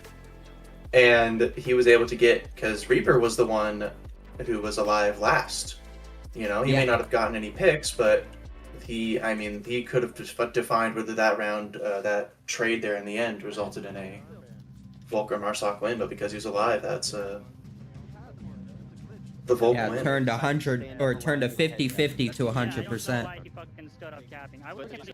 and he was able to get, because Reaper was the one who was alive last. You know, he Yeah. may not have gotten any picks, but he could have defined whether that round, that trade there in the end resulted in a Volker Marsoc win, but because he was alive, that's the Volk Yeah, win. turned 100 or turned a 50-50 to Yeah, I don't know 100%. why he fucking stood up capping. I was actually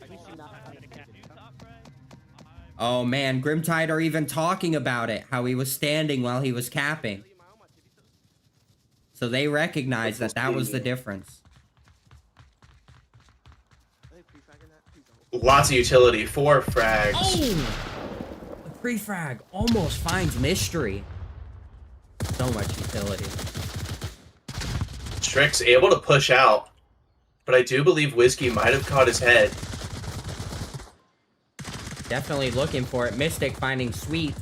Oh man, Grimtide are even talking about it, how he was standing while he was capping. So they recognize that that was the difference. Lots of utility, 4 frags. Oh! The pre-frag almost finds Mystery. So much utility. Strix able to push out, but I do believe Whiskey might have caught his head. Definitely looking for it. Mystic finding Sweet.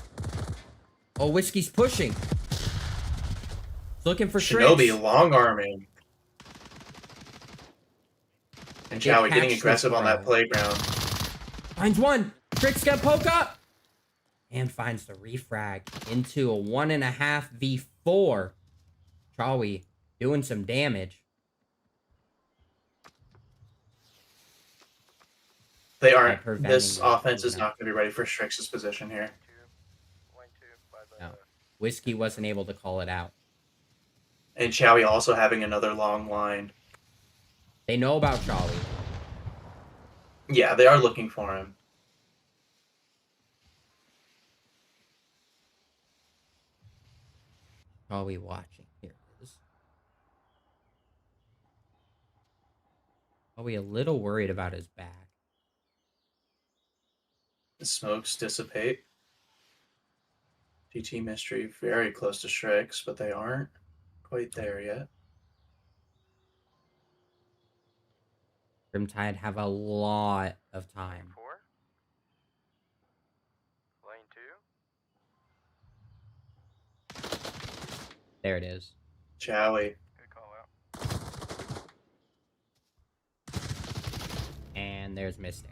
Oh, Whiskey's pushing. He's looking for Shinobi Strix. long arming. And Get Chowie getting catch aggressive this on that round. playground. Finds one. Strix got poke up. And finds the refrag into a 1.5v4. Chawi doing some damage. They aren't. preventing This that, offense is you know. not going to be ready for Strix's position here. No. Whiskey wasn't able to call it out. And Chowie also having another long line. They know about Chawi. Yeah, they are looking for him. Are we watching? Here it is. Are we a little worried about his back? The smokes dissipate. GT Mystery very close to Shrix, but they aren't quite there yet. Grimtide have a lot of time. 4. Lane 2. There it is. Chowie. Good call out. And there's Mystic.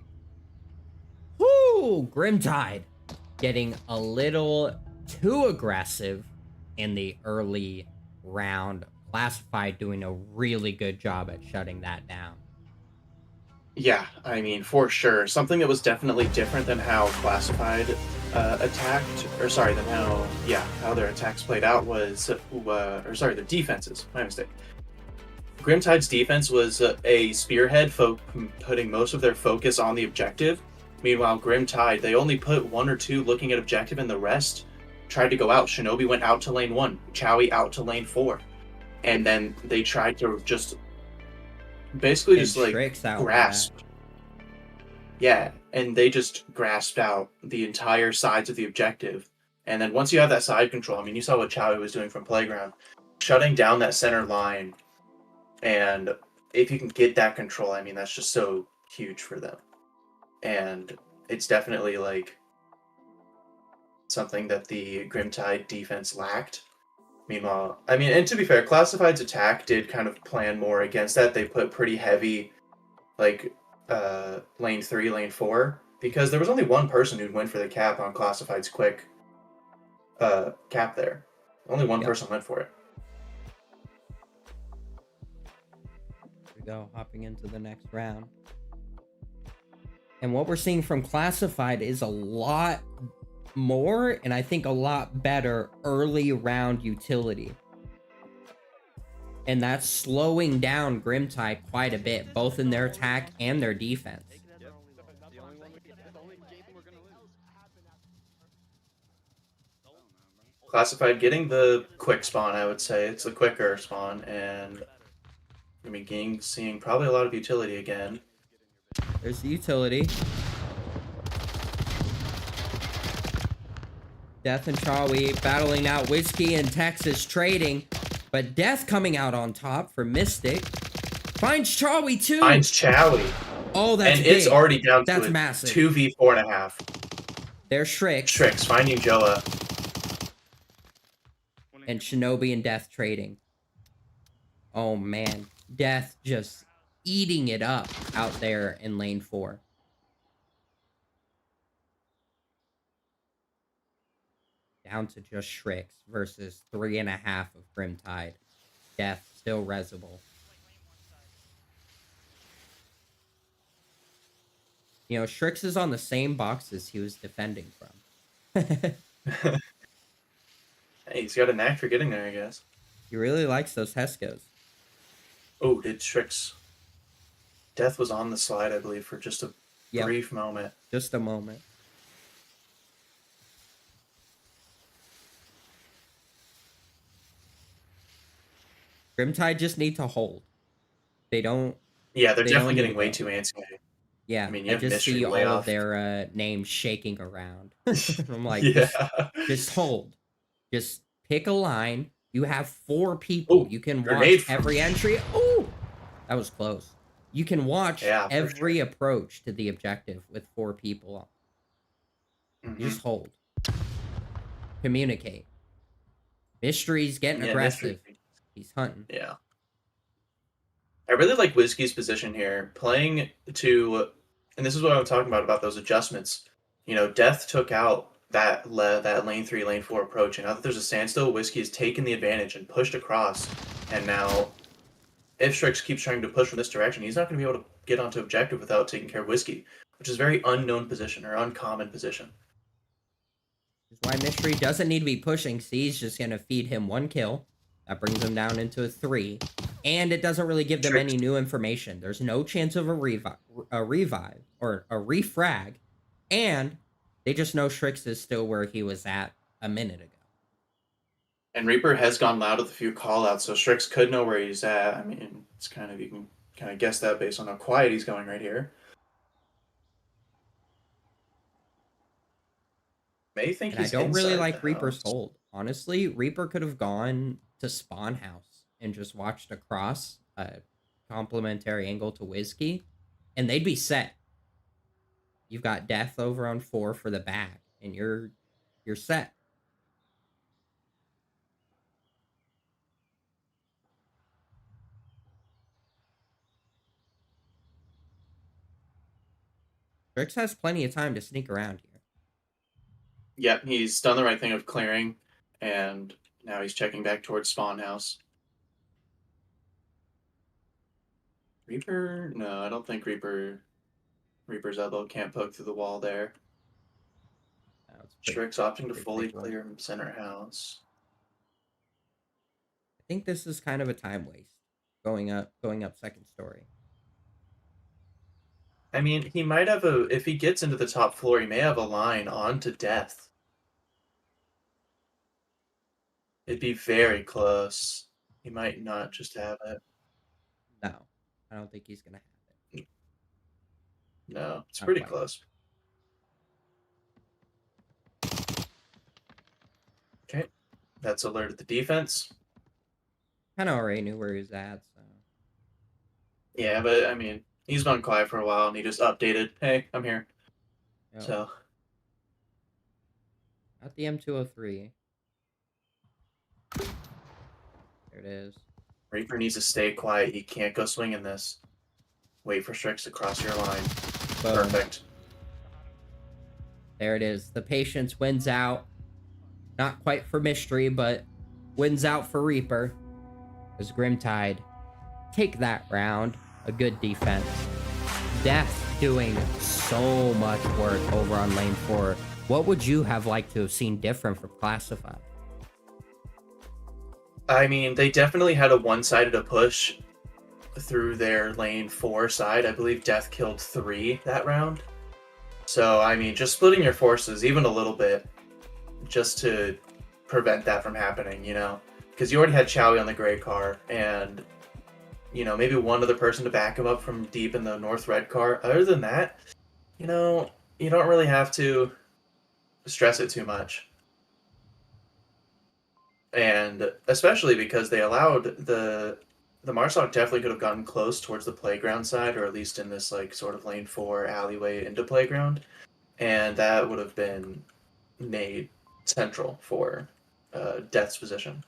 Whoo! Grimtide getting a little too aggressive in the early round. Classified doing a really good job at shutting that down. Yeah, I mean, for sure. Something that was definitely different than how Classified attacked, or sorry, than how their attacks played out was, their defenses. My mistake. Grimtide's defense was a spearhead, putting most of their focus on the objective. Meanwhile, Grimtide, they only put 1 or 2 looking at objective, and the rest tried to go out. Shinobi went out to lane 1, Chowie out to lane 4, and then they tried to just basically And just like Shrix out grasp. back. Yeah, and they just grasped out the entire sides of the objective. And then once you have that side control, I mean, you saw what Chowie was doing from Playground, shutting down that center line. And if you can get that control, I mean, that's just so huge for them. And it's definitely like something that the Grimtide defense lacked. Meanwhile, I mean, and to be fair, Classified's attack did kind of plan more against that. They put pretty heavy, like, lane 3, lane 4, because there was only one person who'd went for the cap on Classified's quick cap there. Only one person went for it. Here we go, hopping into the next round. And what we're seeing from Classified is a lot more, and I think a lot better, early round utility. And that's slowing down Grimtide quite a bit, both in their attack and their defense. The only game we're gonna lose. Classified getting the quick spawn, I would say. It's the quicker spawn, and I mean, seeing probably a lot of utility again. There's the utility. Death and Chowie battling out Whiskey and Texas trading, but Death coming out on top for Mystic. Finds Chowie too. Finds Chowie. Oh, that's and big. it's already down That's to a massive. 2v4.5. There's Shrix Shrix finding Joa. and Shinobi and Death trading. Oh man, Death just eating it up out there in lane 4. Down to just Shrix versus 3.5 of Grimtide. Death still resable. You know, Shrix is on the same boxes he was defending from. Hey, he's got a knack for getting there, I guess. He really likes those Heskos. Oh, did Shrix... Death was on the slide, I believe, for just a Yep. brief moment. Just a moment. Grimtide just need to hold. They don't. Yeah, they're They definitely don't getting need way that. too antsy. Yeah, I mean, you I have just Mystery see all way of off. their names shaking around. I'm like, Yeah. just hold. Just pick a line. You have 4 people. Ooh, You can grenade watch from- every entry. Oh, that was close. You can watch Yeah, for every sure. approach to the objective with 4 people. Mhm. You just hold. Communicate. Mystery's getting Yeah, aggressive. Mystery. He's hunting. Yeah. I really like Whiskey's position here, playing to, and this is what I'm talking about those adjustments. You know, Death took out that lane 3, lane 4 approach, and now that there's a standstill, Whiskey has taken the advantage and pushed across. And now, if Strix keeps trying to push from this direction, he's not going to be able to get onto objective without taking care of Whiskey, which is a very unknown position or uncommon position. That's why Mystery doesn't need to be pushing. C's just going to feed him 1 kill. That brings him down into a 3. And it doesn't really give them any new information. There's no chance of a revive or a refrag. And they just know Shrix is still where he was at a minute ago. And Reaper has gone loud with a few callouts, so Strix could know where he's at. I mean, it's kind of, you can kind of guess that based on how quiet he's going right here. May think And I he's don't really inside like the Reaper's house. hold. Honestly, Reaper could have gone to Spawn House and just watched across a complementary angle to Whiskey, and they'd be set. You've got Death over on 4 for the back, and you're set. Strix has plenty of time to sneak around here. Yep, he's done the right thing of clearing, and now he's checking back towards Spawn House. Reaper? No, I don't think Reaper's elbow can't poke through the wall there. Now it's Strix opting to pretty fully big one. clear center house. I think this is kind of a time waste going up second story. I mean, he might have if he gets into the top floor, he may have a line on to Death. It'd be very close. He might not just have it. No, I don't think he's gonna have it. No, it's Not pretty quite. close. Okay, that's alerted the defense. Kind of already knew where he was at, so. Yeah, but I mean, he's been quiet for a while, and he just updated, hey, I'm here. Yep. So, At the M203. There it is. Reaper needs to stay quiet. He can't go swinging this. Wait for Strix to cross your line. Boom. Perfect. There it is. The patience wins out. Not quite for Mystery, but wins out for Reaper. As Grimtide take that round. A good defense. Death doing so much work over on lane 4. What would you have liked to have seen different from Classified? I mean, they definitely had a one-sided push through their lane 4 side. I believe Death killed 3 that round. So, I mean, just splitting your forces even a little bit just to prevent that from happening, you know? Because you already had Chowie on the gray car, and, you know, maybe one other person to back him up from deep in the north red car. Other than that, you know, you don't really have to stress it too much. And especially because they allowed the Marsoc definitely could have gotten close towards the playground side, or at least in this like sort of lane 4 alleyway into playground, and that would have been made central for Death's position.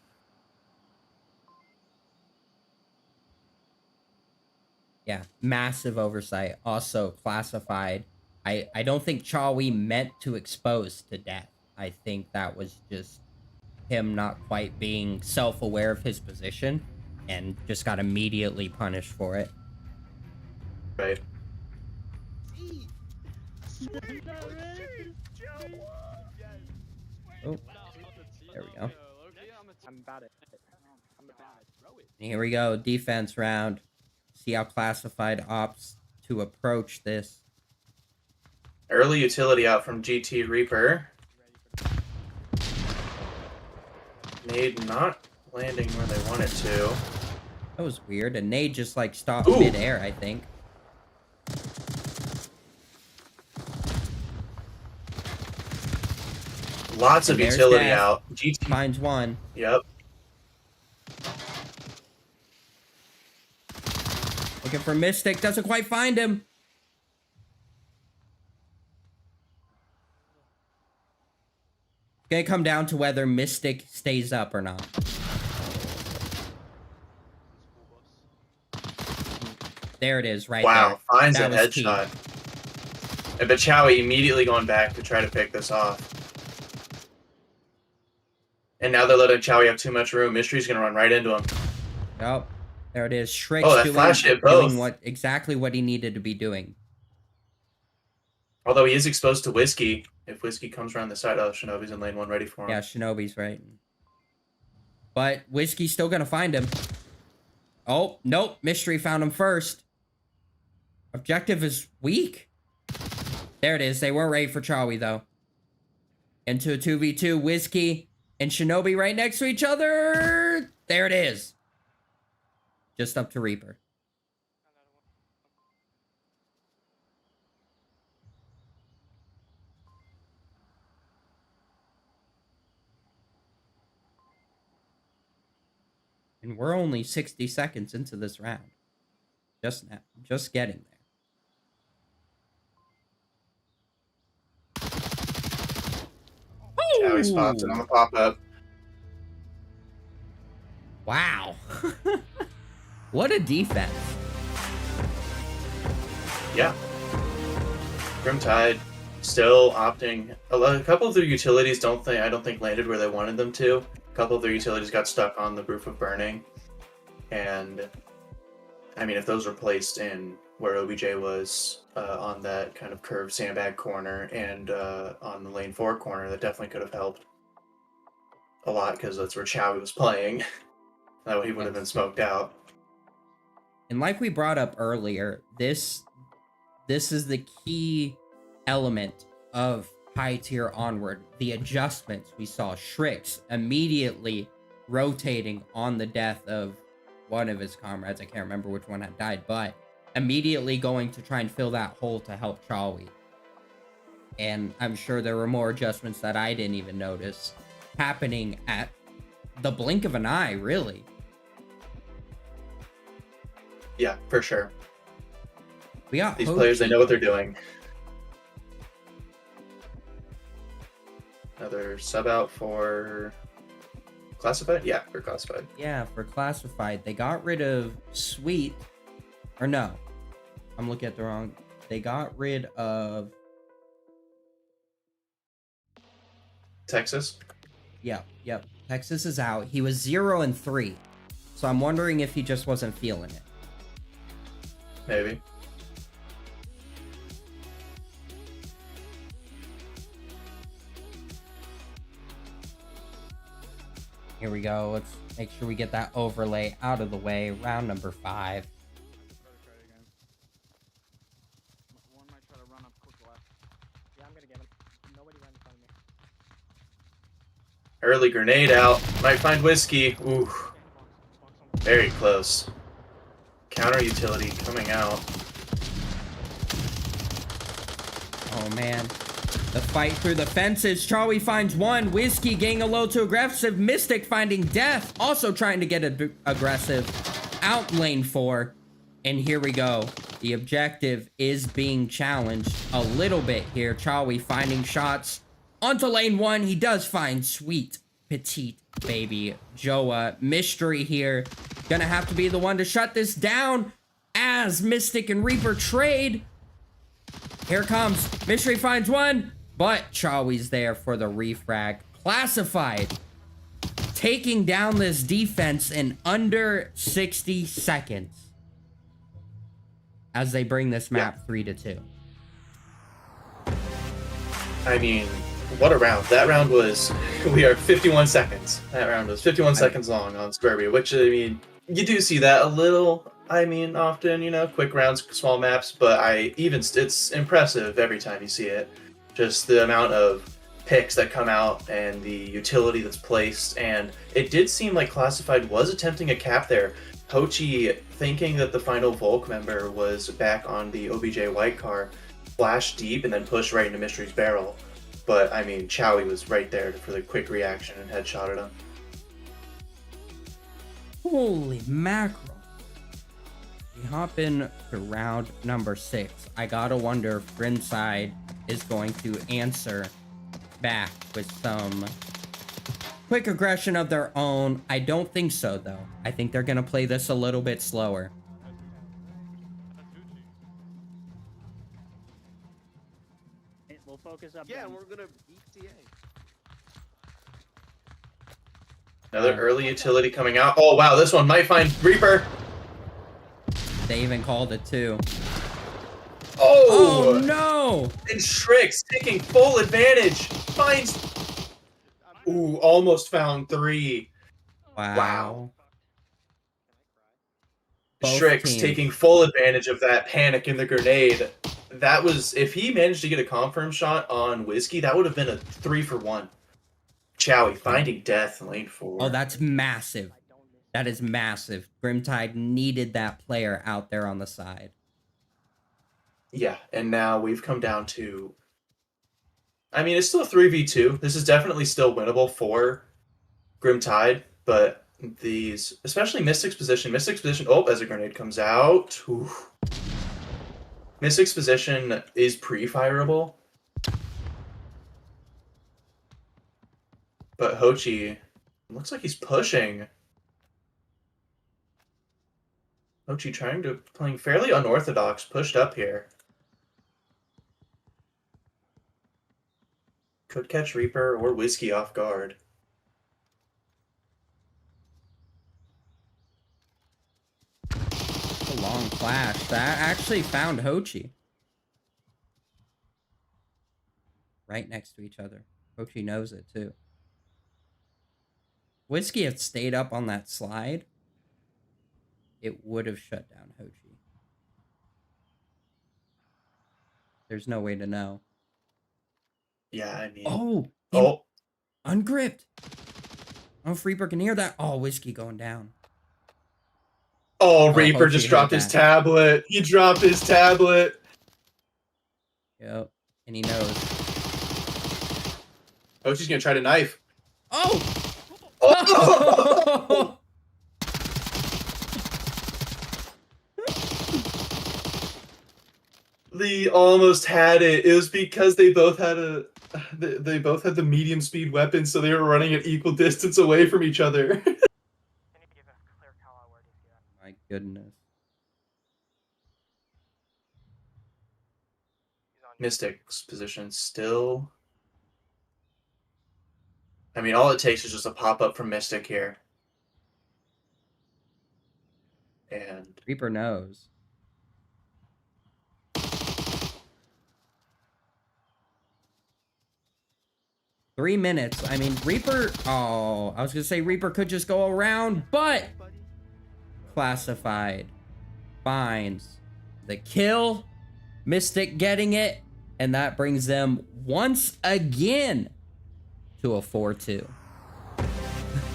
Yeah, massive oversight. Also Classified. I don't think Chowie meant to expose to Death. I think that was just him not quite being self-aware of his position and just got immediately punished for it. Right. Oh, there we go. I'm bad at it. I'm bad. And here we go, defense round. See how Classified opts to approach this. Early utility out from GT Reaper. Nade not landing where they wanted to. That was weird. And Nade just like stopped Ooh. midair, I think. Lots of And there's utility Death. out. GT. Finds one. Yep. Looking for Mystic. Doesn't quite find him. Gonna come down to whether Mystic stays up or not. There it is, right Wow, there. finds a That was key. headshot. And Bachawi immediately going back to try to pick this off. And now they're letting Chowie have too much room. Mystery's gonna run right into him. Oh, there it is. Shrix Oh, that flash hit both. doing exactly what he needed to be doing. Although he is exposed to Whiskey. If Whiskey comes around the side, oh, Shinobi's in lane 1 ready for him. Yeah, Shinobi's right. But Whiskey's still gonna find him. Oh, nope. Mystery found him first. Objective is weak. There it is. They weren't ready for Chowie, though. Into a 2v2. Whiskey and Shinobi right next to each other. There it is. Just up to Reaper. And we're only 60 seconds into this round. Just now. Just getting there. Chowie spots it on the pop-up. Wow. What a defense. Yeah. Grimtide still opting. A couple of their utilities I don't think landed where they wanted them to. A couple of their utilities got stuck on the roof of burning. And I mean, if those were placed in where OBJ was on that kind of curved sandbag corner and on the lane 4 corner, that definitely could have helped a lot because that's where Chowie was playing. That way he would have been smoked out. And like we brought up earlier, this is the key element of high tier Onward. The adjustments. We saw Shrix immediately rotating on the death of one of his comrades. I can't remember which one had died, but immediately going to try and fill that hole to help Chowie. And I'm sure there were more adjustments that I didn't even notice happening at the blink of an eye, really. Yeah, for sure. We got These players, they know what they're doing. Another sub out for Classified? Yeah, for Classified. Yeah, for Classified. They got rid of Sweet. Or no. I'm looking at the wrong. They got rid of... Texas? Yep. Texas is out. He was 0-3. So I'm wondering if he just wasn't feeling it. Maybe. Here we go. Let's make sure we get that overlay out of the way. Round number 5. Better try it again. One might try to run up quick left. Yeah, I'm gonna get him. Nobody ran in front of me. Early grenade out. Might find whiskey. Ooh, Box on the very close. Counter utility coming out. Oh, man. The fight through the fences. Charlie finds one. Whiskey getting a little too aggressive. Mystic finding death. Also trying to get aggressive. Out lane 4. And here we go. The objective is being challenged a little bit here. Charlie finding shots onto lane 1. He does find sweet, petite baby Joa. Mystery here. Gonna have to be the one to shut this down as Mystic and Reaper trade. Here comes. Mystery finds one, but Chawie's there for the refrag. Classified. Taking down this defense in under 60 seconds. As they bring this map 3-2. I mean, what a round. That round was, we are 51 seconds. That round was 51 seconds long on Suburbia, which, I mean, you do see that a little, I mean, often, you know, quick rounds, small maps, but it's impressive every time you see it. Just the amount of picks that come out and the utility that's placed, and it did seem like Classified was attempting a cap there. Hochi, thinking that the final Volk member was back on the OBJ white car, flashed deep and then pushed right into Mystery's barrel. But, I mean, Chowie was right there for the quick reaction and headshotted him. Holy mackerel. We hop in to round number 6. I gotta wonder if Grimside is going to answer back with some quick aggression of their own. I don't think so, though. I think they're gonna play this a little bit slower. We'll focus up. Yeah, then. we're gonna beat TA. Another early utility coming out. Oh, wow, this one might find Reaper. They even called it too. Oh, Oh no! And Shrix taking full advantage. Finds. Ooh, almost found 3. Wow. Both Shrix teams. taking full advantage of that panic in the grenade. That was, if he managed to get a confirm shot on Whiskey, that would have been a 3-for-1. Chowie finding death in lane 4. Oh, that's massive. I don't miss That is massive. Grimtide needed that player out there on the side. Yeah, and now we've come down to... I mean, it's still a 3v2. This is definitely still winnable for Grimtide, but these... Especially Mystic's position. Oh, as a grenade comes out. Oof. Mystic's position is pre-fireable. But Hochi... Looks like he's pushing. Hochi playing fairly unorthodox, pushed up here. Could catch Reaper or Whiskey off guard. A long flash. That actually found Hochi. Right next to each other. Hochi knows it too. Whiskey had stayed up on that slide, it would have shut down Hochi. There's no way to know. Yeah, I mean... Oh! Ungripped! Oh, if Reaper can hear that. Oh, Whiskey going down. Oh, Reaper Hochi just dropped heard his that. tablet. He dropped his tablet. Yep. And he knows. Hochi's gonna try to knife. Oh! Oh! They almost had it. It was because they both had the medium speed weapons, so they were running at equal distance away from each other. Can you give a clear call out where he's at? My goodness. He's on Mystic's position still. I mean, all it takes is just a pop up from Mystic here. And Reaper knows. Three minutes. I mean, Reaper... Oh, I was going to say Reaper could just go around, but... Classified finds the kill. Mystic getting it. And that brings them once again to a 4-2.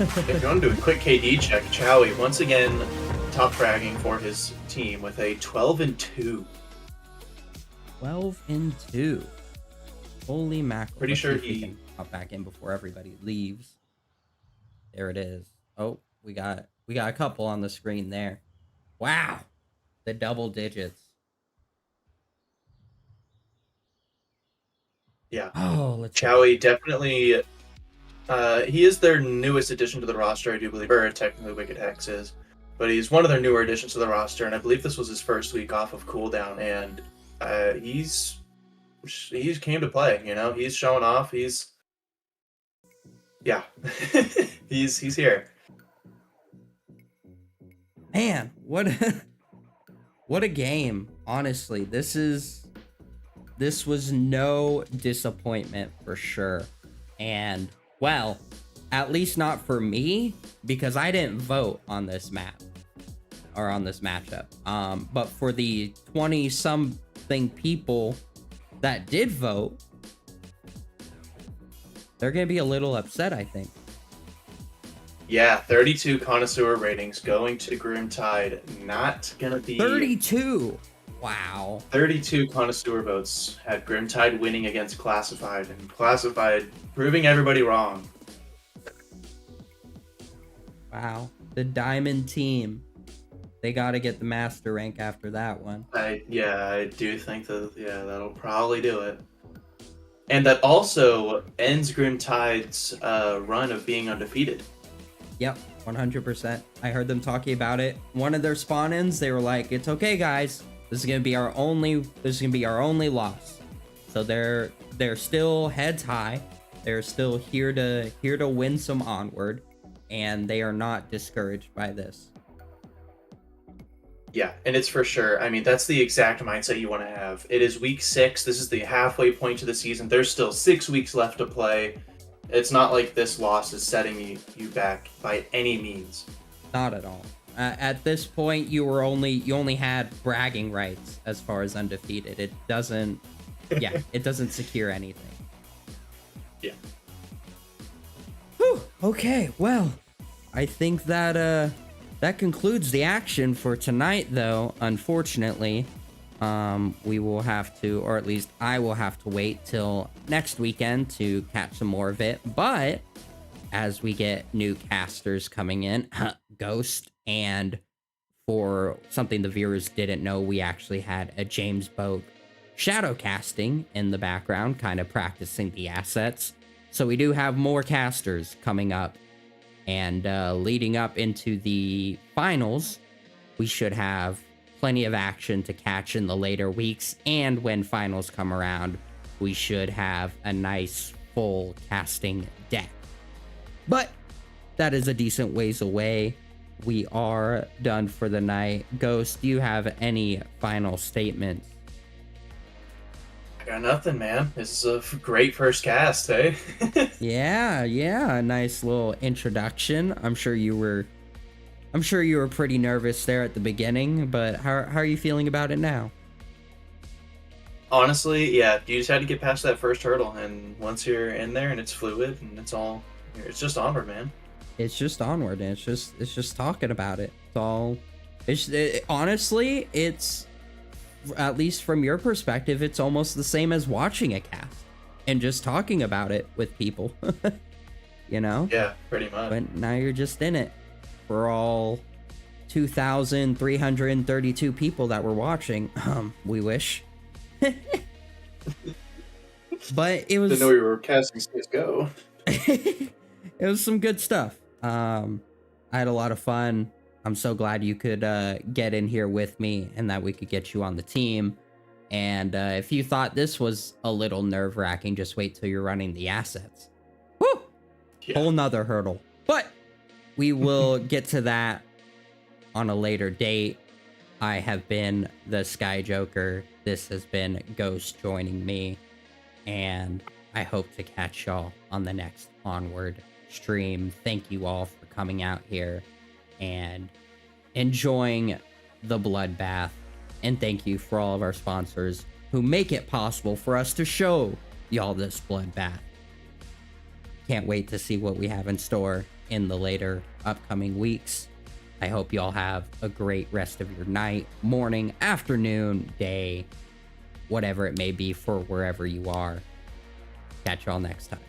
if you want to do a quick KD check, Chowie once again top fragging for his team with a 12-2. 12-2. Holy mackerel. Pretty Let's sure see if we he- can hop back in before everybody leaves. There it is. Oh, we got a couple on the screen there. Wow. The double digits. Yeah. Oh, let's Chowie definitely, he is their newest addition to the roster, I do believe, or technically Wicked Hex is, but he's one of their newer additions to the roster, and I believe this was his first week off of cooldown, and he's came to play, you know, he's showing off, yeah, he's here. Man, what a game. Honestly, this was no disappointment for sure. And, well, at least not for me, because I didn't vote on this map or on this matchup. But for the 20-something people that did vote, they're going to be a little upset, I think. Yeah, 32 connoisseur ratings going to Grimtide, not gonna be... 32! Wow. 32 connoisseur votes had Grimtide winning against Classified, and Classified proving everybody wrong. Wow. The Diamond team. They got to get the master rank after that one. I do think that, that'll probably do it. And that also ends Grimtide's run of being undefeated. Yep, 100%. I heard them talking about it. One of their spawn-ins, they were like, "It's okay, guys. This is gonna be our only loss." So they're still heads high. They're still here to win some Onward, and they are not discouraged by this. Yeah, and it's for sure. I mean, that's the exact mindset you want to have. It is week 6. This is the halfway point to the season. There's still 6 weeks left to play. It's not like this loss is setting you back by any means. Not at all. At this point, you only had bragging rights as far as undefeated. It doesn't secure anything. Yeah. Okay, well, I think that that concludes the action for tonight, though. Unfortunately, we will have to, or at least I will have to wait till next weekend to catch some more of it. But as we get new casters coming in, Ghost, and for something the viewers didn't know, we actually had a James Bogue shadow casting in the background, kind of practicing the assets. So we do have more casters coming up, and leading up into the finals, we should have plenty of action to catch in the later weeks. And when finals come around, we should have a nice full casting deck. But that is a decent ways away. We are done for the night. Ghost, do you have any final statements? I got nothing, man. This is a great first cast, hey? Yeah, a nice little introduction. I'm sure you were pretty nervous there at the beginning, but how are you feeling about it now? Honestly, yeah, you just had to get past that first hurdle, and once you're in there and it's fluid and it's just onward, man. It's just onward, and it's just talking about it. Honestly, it's, at least from your perspective, it's almost the same as watching a cast and just talking about it with people. You know? Yeah, pretty much. But now you're just in it. For all 2,332 people that were watching, we wish. But it was, Didn't know we were casting CSGO. it was some good stuff. I had a lot of fun. I'm so glad you could get in here with me and that we could get you on the team. And if you thought this was a little nerve-wracking, just wait till you're running the assets. Woo! Yeah. Whole nother hurdle. But we will get to that on a later date. I have been the Sky Joker. This has been Ghost joining me. And I hope to catch y'all on the next Onward stream. Thank you all for coming out here and enjoying the bloodbath. And thank you for all of our sponsors who make it possible for us to show y'all this bloodbath. Can't wait to see what we have in store in the later upcoming weeks. I hope y'all have a great rest of your night, morning, afternoon, day, whatever it may be for wherever you are. Catch y'all next time.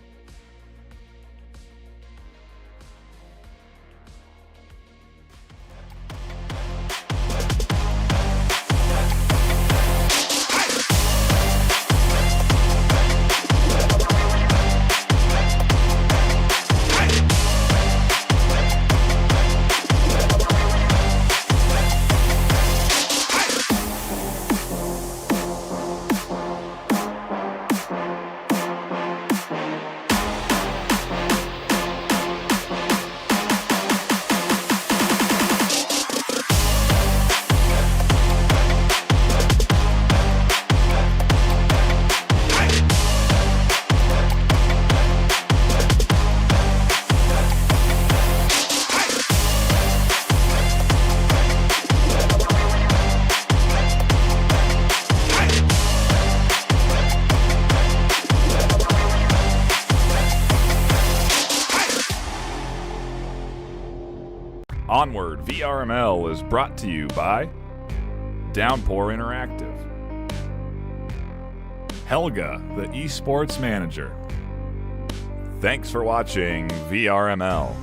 Onward VRML is brought to you by Downpour Interactive, Helga, the esports manager. Thanks for watching VRML.